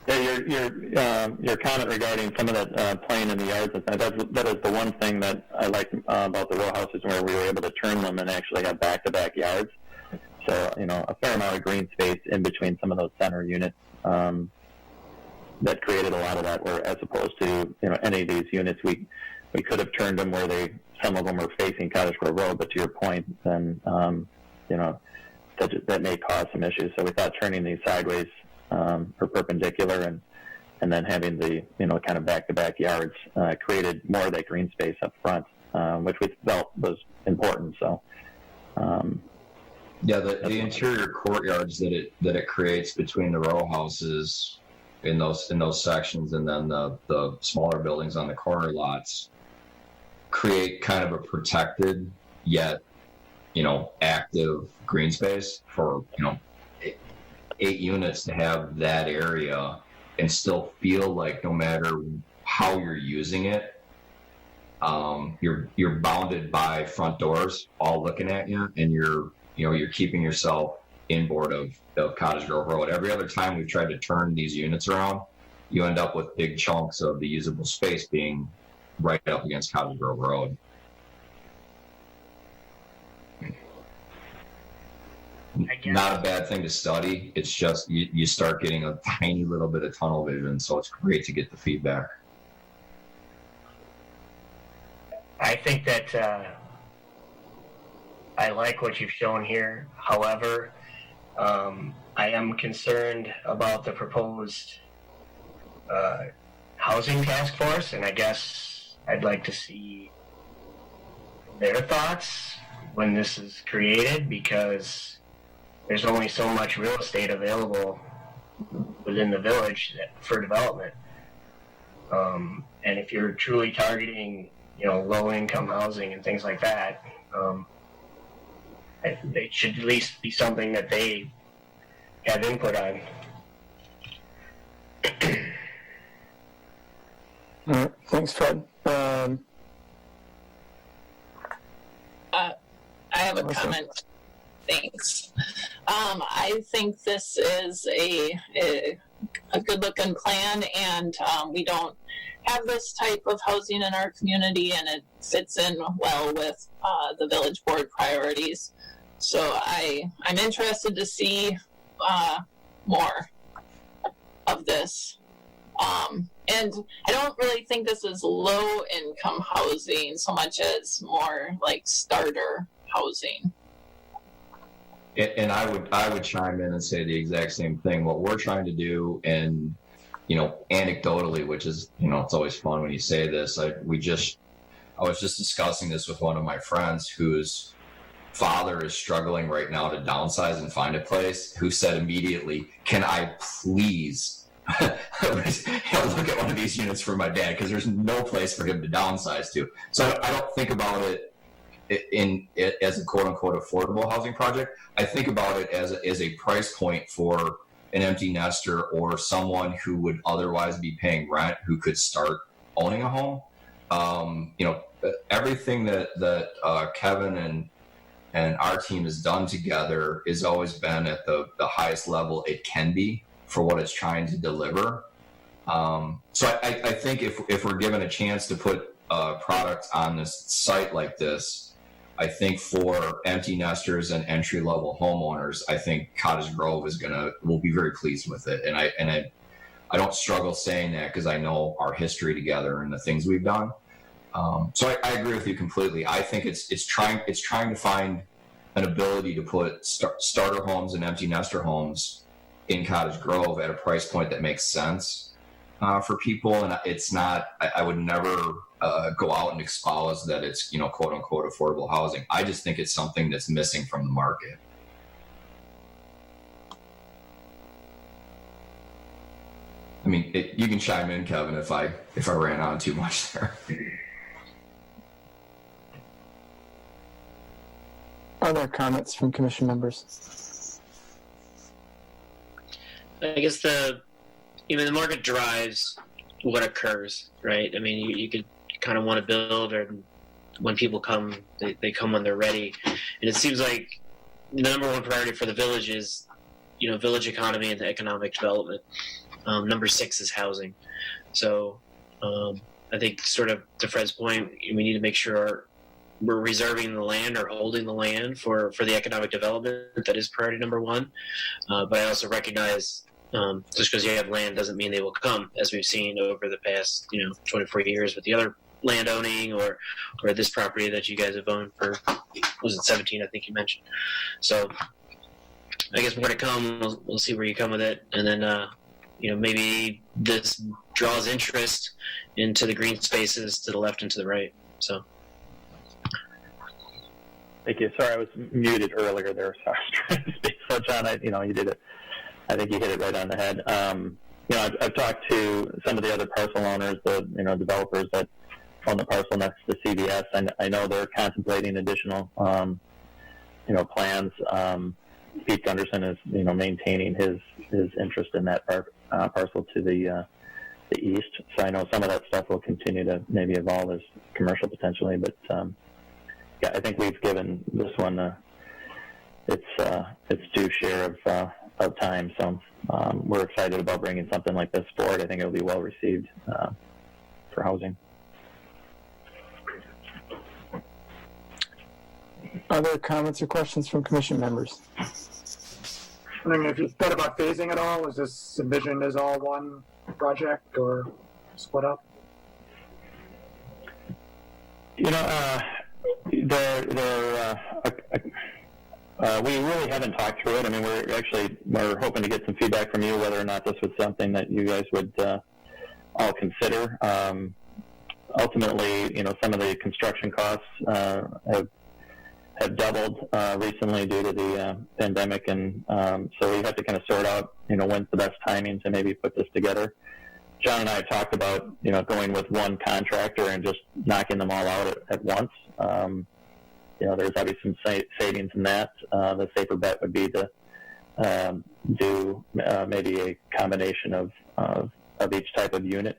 Yeah, your comment regarding some of that playing in the yards, that is the one thing that I like about the row houses, where we were able to turn them and actually have back-to-back yards. So, a fair amount of green space in between some of those center units that created a lot of that, where as opposed to, any of these units, we could have turned them where they some of them are facing Cottage Grove Road, but to your point, then, that may cause some issues. So we thought turning these sideways or perpendicular and then having the, kind of back-to-back yards created more of that green space up front, which we felt was important. So, the interior courtyards that it creates between the row houses in those sections, and then the smaller buildings on the corner lots create kind of a protected yet active green space for 8 units to have that area and still feel like no matter how you're using it, you're bounded by front doors all looking at you, and you're keeping yourself inboard of Cottage Grove Road. Every other time we've tried to turn these units around, you end up with big chunks of the usable space being right up against Cottage Grove Road. Not a bad thing to study. It's just you start getting a tiny little bit of tunnel vision, so it's great to get the feedback. I think that I like what you've shown here. However, I am concerned about the proposed housing task force, and I guess I'd like to see their thoughts when this is created, because there's only so much real estate available within the village for development. And if you're truly targeting, low-income housing and things like that, it should at least be something that they have input on. All right, thanks, Fred. I have a comment. Thanks. I think this is a good-looking plan, and we don't have this type of housing in our community, and it fits in well with the village board priorities. So I'm interested to see more of this. And I don't really think this is low-income housing so much as more like starter housing. And I would chime in and say the exact same thing. What we're trying to do, and anecdotally, which is it's always fun when you say this. I was just discussing this with one of my friends whose father is struggling right now to downsize and find a place. Who said immediately, "Can I please look at one of these units for my dad?" Because there's no place for him to downsize to. So I don't think about it as a quote-unquote affordable housing project. I think about it as a price point for an empty nester or someone who would otherwise be paying rent who could start owning a home. Everything that Kevin and our team has done together has always been at the highest level it can be for what it's trying to deliver. So I think if we're given a chance to put a product on this site like this, I think for empty nesters and entry level homeowners, I think Cottage Grove will be very pleased with it. And I don't struggle saying that because I know our history together and the things we've done. So I agree with you completely. I think it's trying to find an ability to put starter homes and empty nester homes in Cottage Grove at a price point that makes sense for people. And it's not. I would never go out and espouse that it's quote unquote affordable housing. I just think it's something that's missing from the market. I mean, you can chime in, Kevin, if I ran on too much there. Other comments from commission members? I guess the market drives what occurs, right? I mean, you could kind of want to build, or when people come, they come when they're ready. And it seems like the number one priority for the village is, village economy and economic development. Number 6 is housing. So I think, sort of to Fred's point, we need to make sure we're reserving the land or holding the land for the economic development. That is priority number 1. But I also recognize just because you have land doesn't mean they will come, as we've seen over the past 24 years with the other land owning or this property that you guys have owned for, was it 17? I think you mentioned. So I guess more to come. We'll see where you come with it, and then maybe this draws interest into the green spaces to the left and to the right. So. Thank you. Sorry, I was muted earlier there, so I was trying to speak. So, John, you did it. I think you hit it right on the head. I've talked to some of the other parcel owners, the developers that own the parcel next to CVS, and I know they're contemplating additional, plans. Pete Gunderson is, maintaining his interest in that parcel to the east. So I know some of that stuff will continue to maybe evolve as commercial potentially, but. Yeah, I think we've given this one its due share of time. So we're excited about bringing something like this forward. I think it'll be well received for housing. Other comments or questions from commission members? Wondering if you've thought about phasing at all. Is this envisioned as all one project or split up? We really haven't talked through it. I mean, we're hoping to get some feedback from you whether or not this was something that you guys would all consider. Ultimately, some of the construction costs have doubled recently due to the pandemic, and so we have to kind of sort out, when's the best timing to maybe put this together. John and I have talked about, going with one contractor and just knocking them all out at once. There's obviously some savings in that. The safer bet would be to do maybe a combination of each type of unit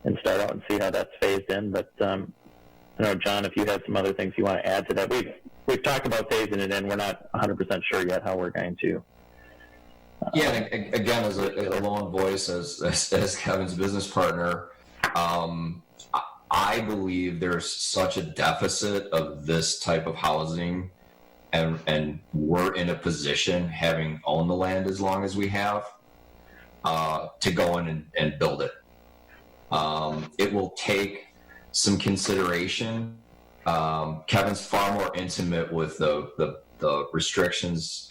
and start out and see how that's phased in. But John, if you have some other things you want to add to that, we've talked about phasing it in. We're not 100% sure yet how we're going to. Yeah, again, as a lone voice, as Kevin's business partner, I believe there's such a deficit of this type of housing, and we're in a position, having owned the land as long as we have, to go in and build it. It will take some consideration. Kevin's far more intimate with the restrictions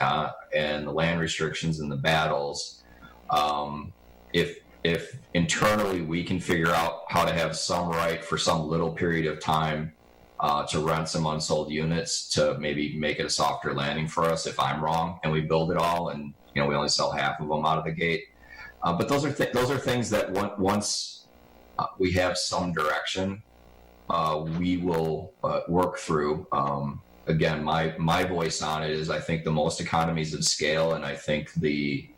and the land restrictions and the battles. If internally we can figure out how to have some right for some little period of time to rent some unsold units to maybe make it a softer landing for us if I'm wrong and we build it all and we only sell half of them out of the gate. But those are things that once we have some direction, we will work through. Again, my voice on it is I think the most economies of scale, and I think the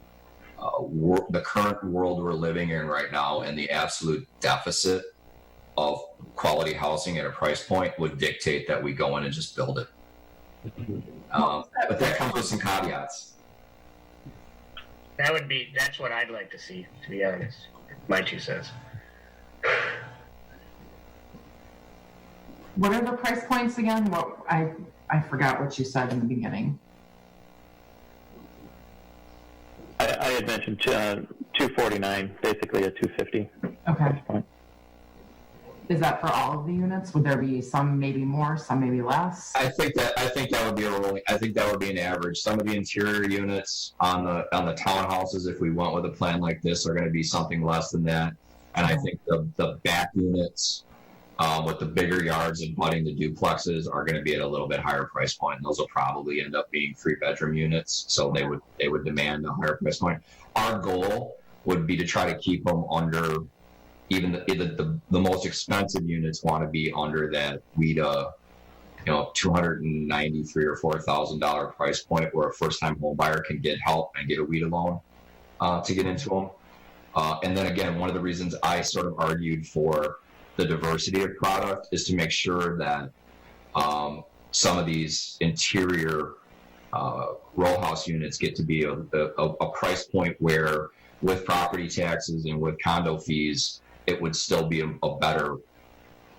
current world we're living in right now and the absolute deficit of quality housing at a price point would dictate that we go in and just build it. But that comes with some caveats. That's what I'd like to see, to be honest. My 2 cents. What are the price points again? I forgot what you said in the beginning. I had mentioned $249, basically a $250 Okay. price point. Is that for all of the units? Would there be some maybe more, some maybe less? I think that would be an average. Some of the interior units on the townhouses, if we went with a plan like this, are going to be something less than that. And I think the back units with the bigger yards and butting the duplexes are going to be at a little bit higher price point. And those will probably end up being 3-bedroom units, so they would demand a higher price point. Our goal would be to try to keep them under. Even the most expensive units want to be under that WIDA, $293,000 or $4,000 price point, where a first-time home buyer can get help and get a WIDA loan to get into them. And then again, one of the reasons I sort of argued for the diversity of product is to make sure that some of these interior row house units get to be a price point where, with property taxes and with condo fees, it would still be a better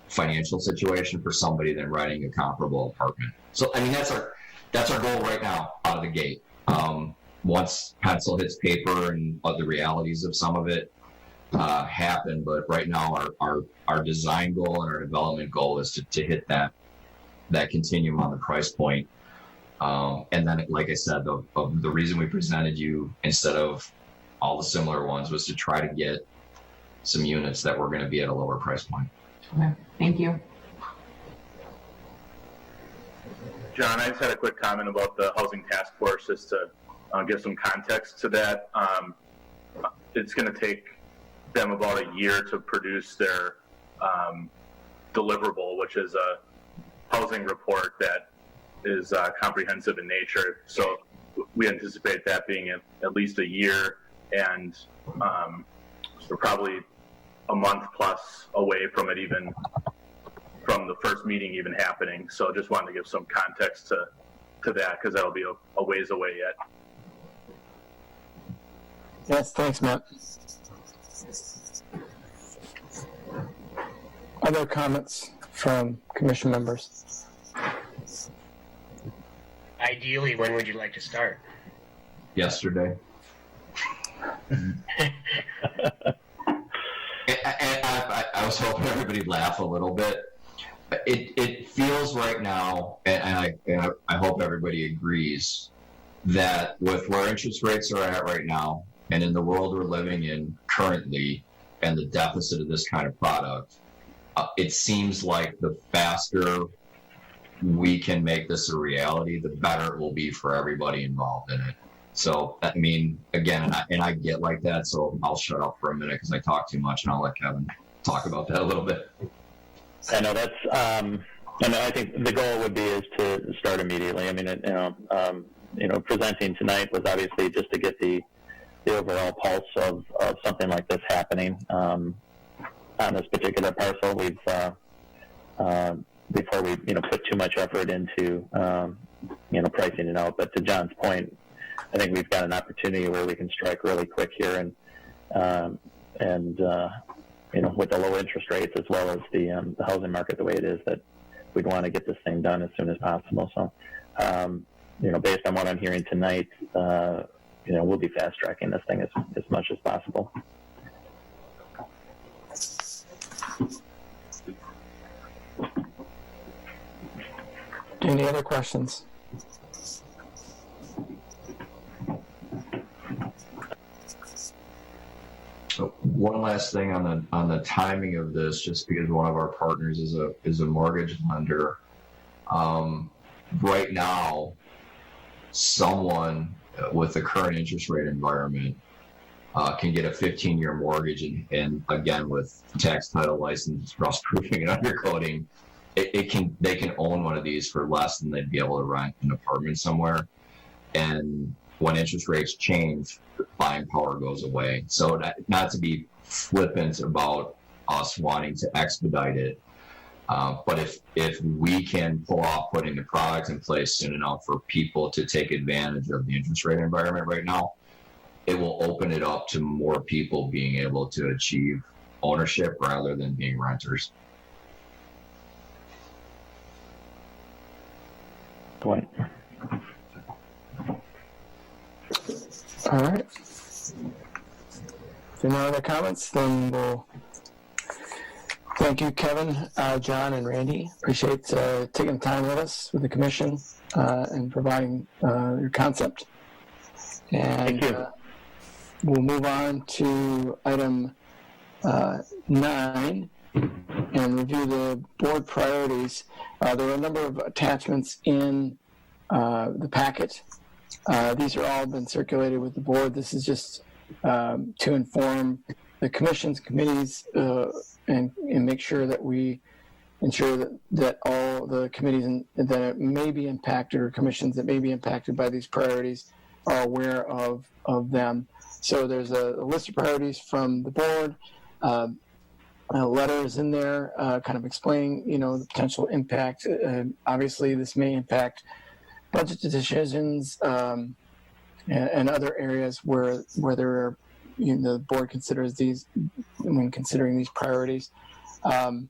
financial situation for somebody than renting a comparable apartment. So, I mean, that's our goal right now out of the gate. Once pencil hits paper and the realities of some of it happen. But right now, our design goal and our development goal is to hit that continuum on the price point. And then, like I said, the reason we presented you instead of all the similar ones was to try to get some units that were going to be at a lower price point. Okay, thank you. John, I just had a quick comment about the housing task force, just to give some context to that. It's going to take them about a year to produce their deliverable, which is a housing report that is comprehensive in nature. So we anticipate that being at least a year, and we're probably a month plus away from it, even from the first meeting even happening. So just wanted to give some context to that, because that'll be a ways away yet. Yes, thanks, Matt. Other comments from commission members? Ideally, when would you like to start? Yesterday. I was hoping everybody'd laugh a little bit. It feels right now, and I hope everybody agrees, that with where interest rates are at right now, and in the world we're living in currently, and the deficit of this kind of product, it seems like the faster we can make this a reality, the better it will be for everybody involved in it. So, I mean, again, and I get like that, so I'll shut up for a minute because I talk too much, and I'll let Kevin talk about that a little bit. I know that's, and I think the goal would be is to start immediately. I mean, presenting tonight was obviously just to get the overall pulse of something like this happening on this particular parcel. We've before we put too much effort into pricing it out. But to John's point, I think we've got an opportunity where we can strike really quick here, and with the low interest rates as well as the housing market the way it is, that we'd want to get this thing done as soon as possible. So, based on what I'm hearing tonight, we'll be fast tracking this thing as much as possible. Any other questions? One last thing on the timing of this, just because one of our partners is a mortgage lender. Right now, someone with the current interest rate environment can get a 15-year mortgage, and again with tax, title, license, rust proofing, and undercoating, they can own one of these for less than they'd be able to rent an apartment somewhere. And when interest rates change, buying power goes away. So not to be flippant about us wanting to expedite it, but if we can pull off putting the product in place soon enough for people to take advantage of the interest rate environment right now, it will open it up to more people being able to achieve ownership rather than being renters. Point. All right. If there are no other comments, then we'll thank you, Kevin, John, and Randy. Appreciate taking time with us, with the commission, and providing your concept. And thank you. We'll move on to item 9 and review the board priorities. There are a number of attachments in the packet. These are all been circulated with the board. This is just to inform the commissions, committees, and make sure that we ensure that all the committees that may be impacted, or commissions that may be impacted by these priorities, are aware of them. So there's a list of priorities from the board. Letters in there kind of explaining, the potential impact. Obviously, this may impact budget decisions and other areas where there are, the board considers these when considering these priorities. And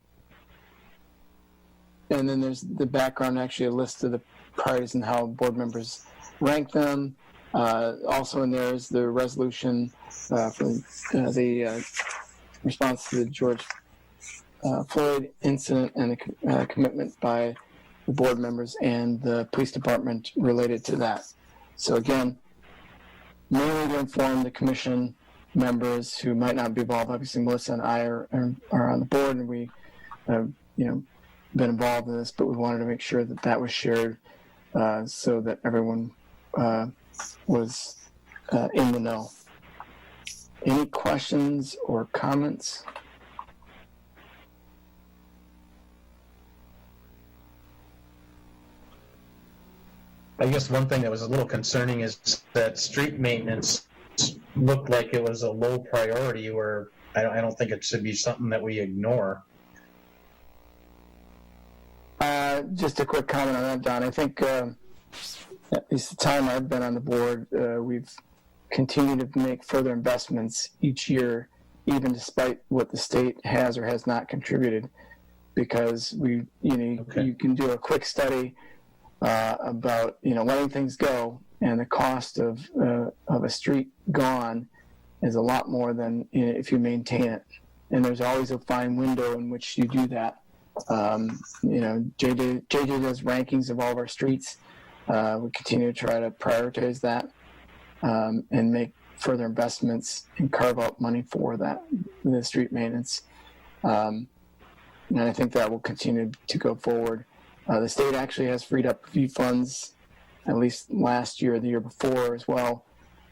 then there's the background, actually a list of the priorities and how board members rank them. Also in there is the resolution from the response to the George Floyd incident and the commitment by the board members and the police department related to that. So again, mainly to inform the commission members who might not be involved. Obviously, Melissa and I are on the board, and we have been involved in this, but we wanted to make sure that that was shared so that everyone was in the know. Any questions or comments? I guess one thing that was a little concerning is that street maintenance looked like it was a low priority, where I don't think it should be something that we ignore. Just a quick comment on that, Don. I think at least the time I've been on the board, we've continued to make further investments each year, even despite what the state has or has not contributed, because you can do a quick study about letting things go, and the cost of a street gone is a lot more than if you maintain it. And there's always a fine window in which you do that. JJ does rankings of all of our streets. We continue to try to prioritize that and make further investments and carve out money for the street maintenance. And I think that will continue to go forward. The state actually has freed up a few funds, at least last year, the year before as well,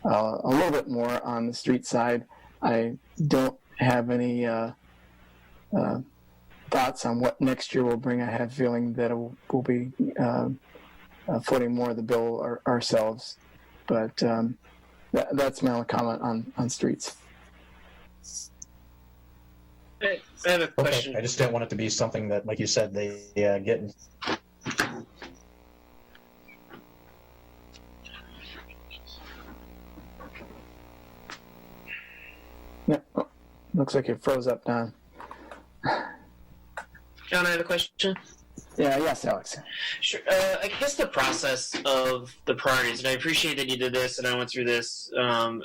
a little bit more on the street side. I don't have any thoughts on what next year will bring. I have a feeling that we'll be footing more of the bill ourselves. But that's my only comment on streets. I have a question. Okay. I just didn't want it to be something that, like you said, they get. Yeah, looks like it froze up, Don. John, I have a question. Yeah, yes, Alex. Sure. I guess the process of the priorities, and I appreciate that you did this, and I went through this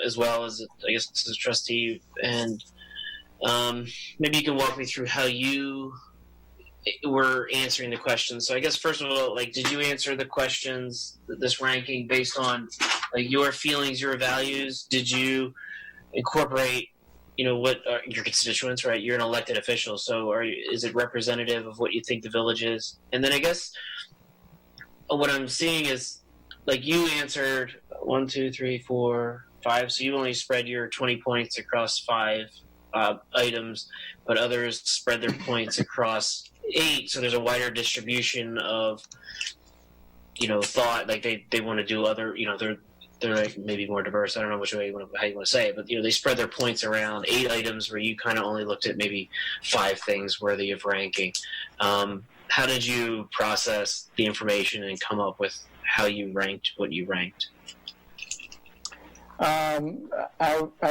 as well as, I guess, as a trustee, and maybe you can walk me through how you were answering the questions. So I guess, first of all, did you answer the questions, this ranking, based on, your feelings, your values? Did you incorporate what are your constituents, right? You're an elected official, so is it representative of what you think the village is? And then I guess what I'm seeing is, you answered 1, 2, 3, 4, 5, so you only spread your 20 points across 5 items, but others spread their points across 8, so there's a wider distribution of, thought, they want to do other, they're maybe more diverse. I don't know how you want to say it, but they spread their points around 8 items where you kind of only looked at maybe 5 things worthy of ranking. How did you process the information and come up with how you ranked what you ranked? I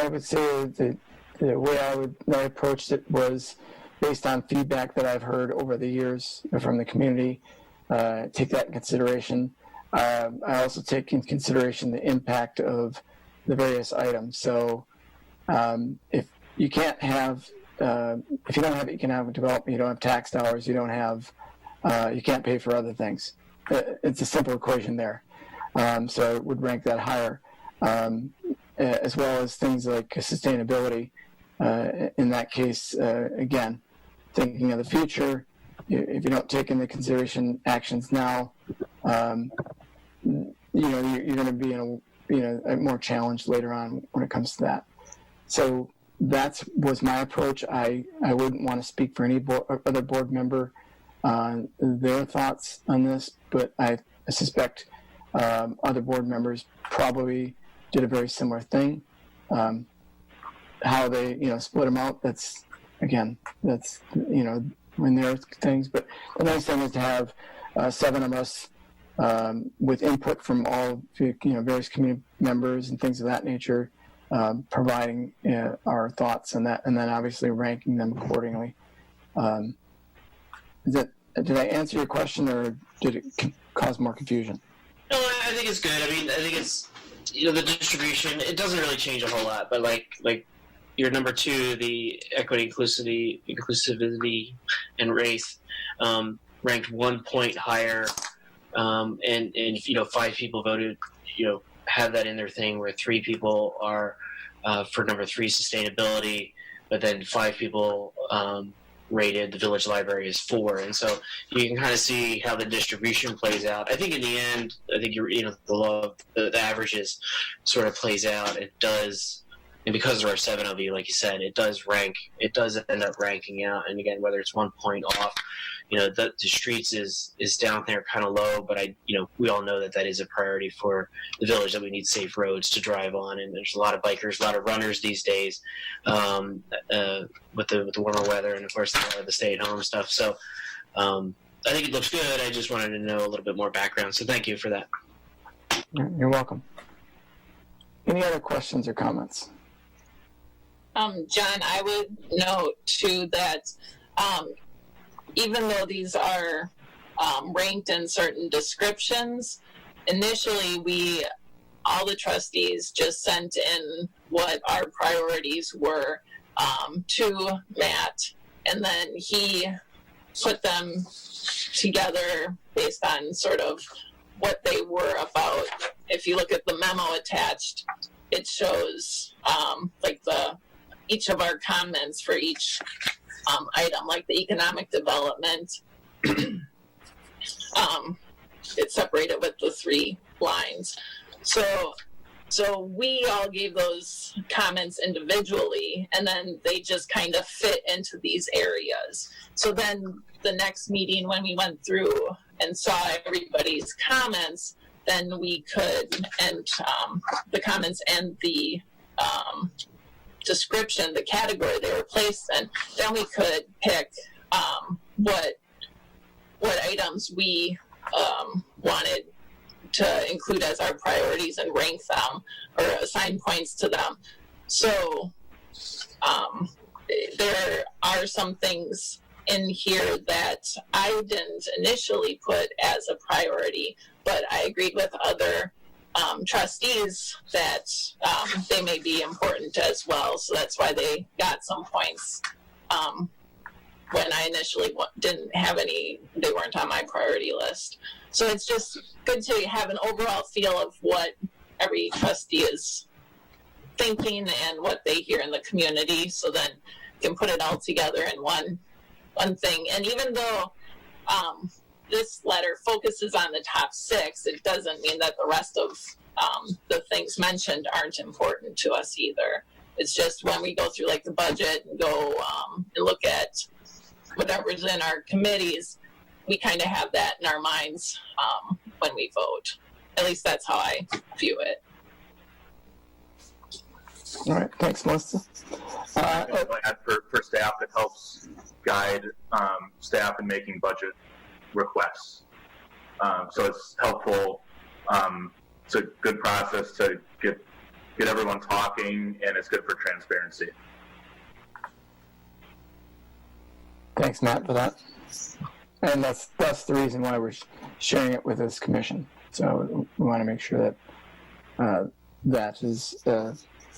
would say that the way I approached it was based on feedback that I've heard over the years from the community. Take that in consideration. I also take in consideration the impact of the various items. So if you can't have, if you don't have economic development, you don't have tax dollars, you don't have, you can't pay for other things. It's a simple equation there. So I would rank that higher, as well as things like sustainability. In that case, again, thinking of the future, if you don't take into consideration actions now, you're going to be in a more challenged later on when it comes to that. So that was my approach. I wouldn't want to speak for any other board member on their thoughts on this, but I suspect other board members probably did a very similar thing. How they split them out, that's when there are things. But the nice thing is to have 7 of us with input from all various community members and things of that nature, providing our thoughts on that, and then obviously ranking them accordingly. Did I answer your question, or did it cause more confusion? No, I think it's good. I mean, I think it's the distribution. It doesn't really change a whole lot, but your number 2, the equity, inclusivity, and race, ranked 1 point higher, and 5 people voted, have that in their thing, where 3 people are for number 3, sustainability, but then 5 people rated the village library as 4, and so you can kind of see how the distribution plays out. I think in the end, the law of the averages sort of plays out. It does, and because there are 7 of you, like you said, it does end up ranking out. And again, whether it's 1 point off, the streets is down there kind of low, but we all know that is a priority for the village, that we need safe roads to drive on, and there's a lot of bikers, a lot of runners these days, with the warmer weather, and of course the stay-at-home stuff. So I think it looks good. I just wanted to know a little bit more background, so thank you for that. You're welcome. Any other questions or comments? John, I would note too that even though these are ranked in certain descriptions, initially all the trustees just sent in what our priorities were to Matt, and then he put them together based on sort of what they were about. If you look at the memo attached, it shows each of our comments for each item, like the economic development. It's separated with the 3 lines. So we all gave those comments individually, and then they just kind of fit into these areas. So then the next meeting, when we went through and saw everybody's comments, then we could, and the comments and the description, the category they were placed in, then we could pick what items we wanted to include as our priorities and rank them or assign points to them. So there are some things in here that I didn't initially put as a priority, but I agreed with other trustees that they may be important as well. So that's why they got some points when I initially didn't have any, they weren't on my priority list. So it's just good to have an overall feel of what every trustee is thinking and what they hear in the community, so then you can put it all together in one thing. And even though this letter focuses on the top 6, it doesn't mean that the rest of the things mentioned aren't important to us either. It's just when we go through like the budget and go and look at whatever's in our committees, we kind of have that in our minds when we vote. At least that's how I view it. All right, thanks, Melissa. For staff, it helps guide staff in making budget requests. So it's helpful. It's a good process to get everyone talking, and it's good for transparency. Thanks, Matt, for that. And that's the reason why we're sharing it with this commission. So we want to make sure that that is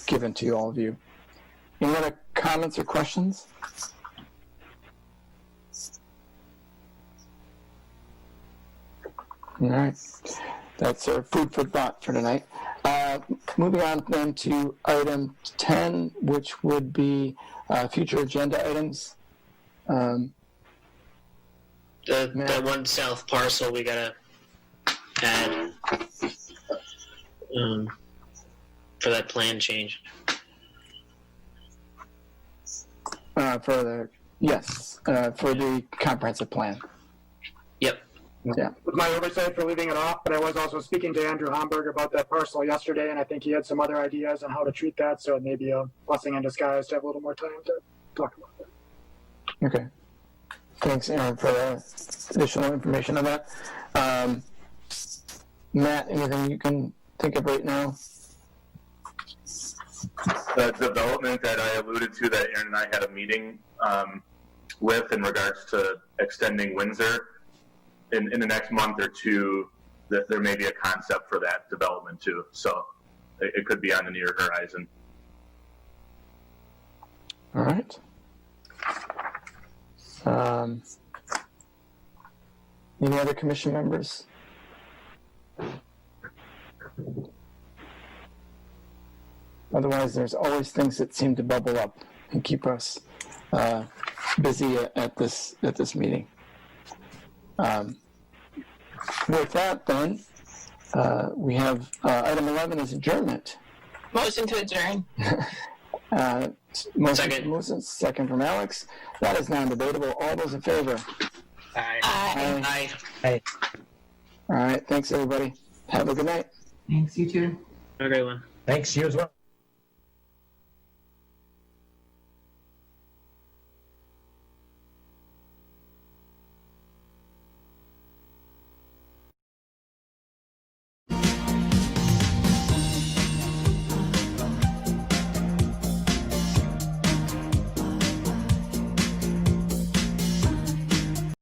given to all of you. Any other comments or questions? All right. That's our food for thought for tonight. Moving on then to item 10, which would be future agenda items. That one south parcel we gotta add for that plan change. For the comprehensive plan. Yep. Yeah. With my oversight for leaving it off, but I was also speaking to Andrew Homburg about that parcel yesterday, and I think he had some other ideas on how to treat that, so it may be a blessing in disguise to have a little more time to talk about that. Okay. Thanks, Aaron, for additional information on that. Matt, anything you can think of right now? The development that I alluded to that Aaron and I had a meeting with in regards to extending Windsor, in the next month or two, there may be a concept for that development too. So it could be on the near horizon. All right. Any other commission members? Otherwise, there's always things that seem to bubble up and keep us busy at this meeting. With that, then, we have item 11 is adjournment. Motion to adjourn. Motion, second from Alex. That is non-debatable. All those in favor? Aye. Aye. All right. Thanks, everybody. Have a good night. Thanks, you too. Have a great one. Thanks, you as well.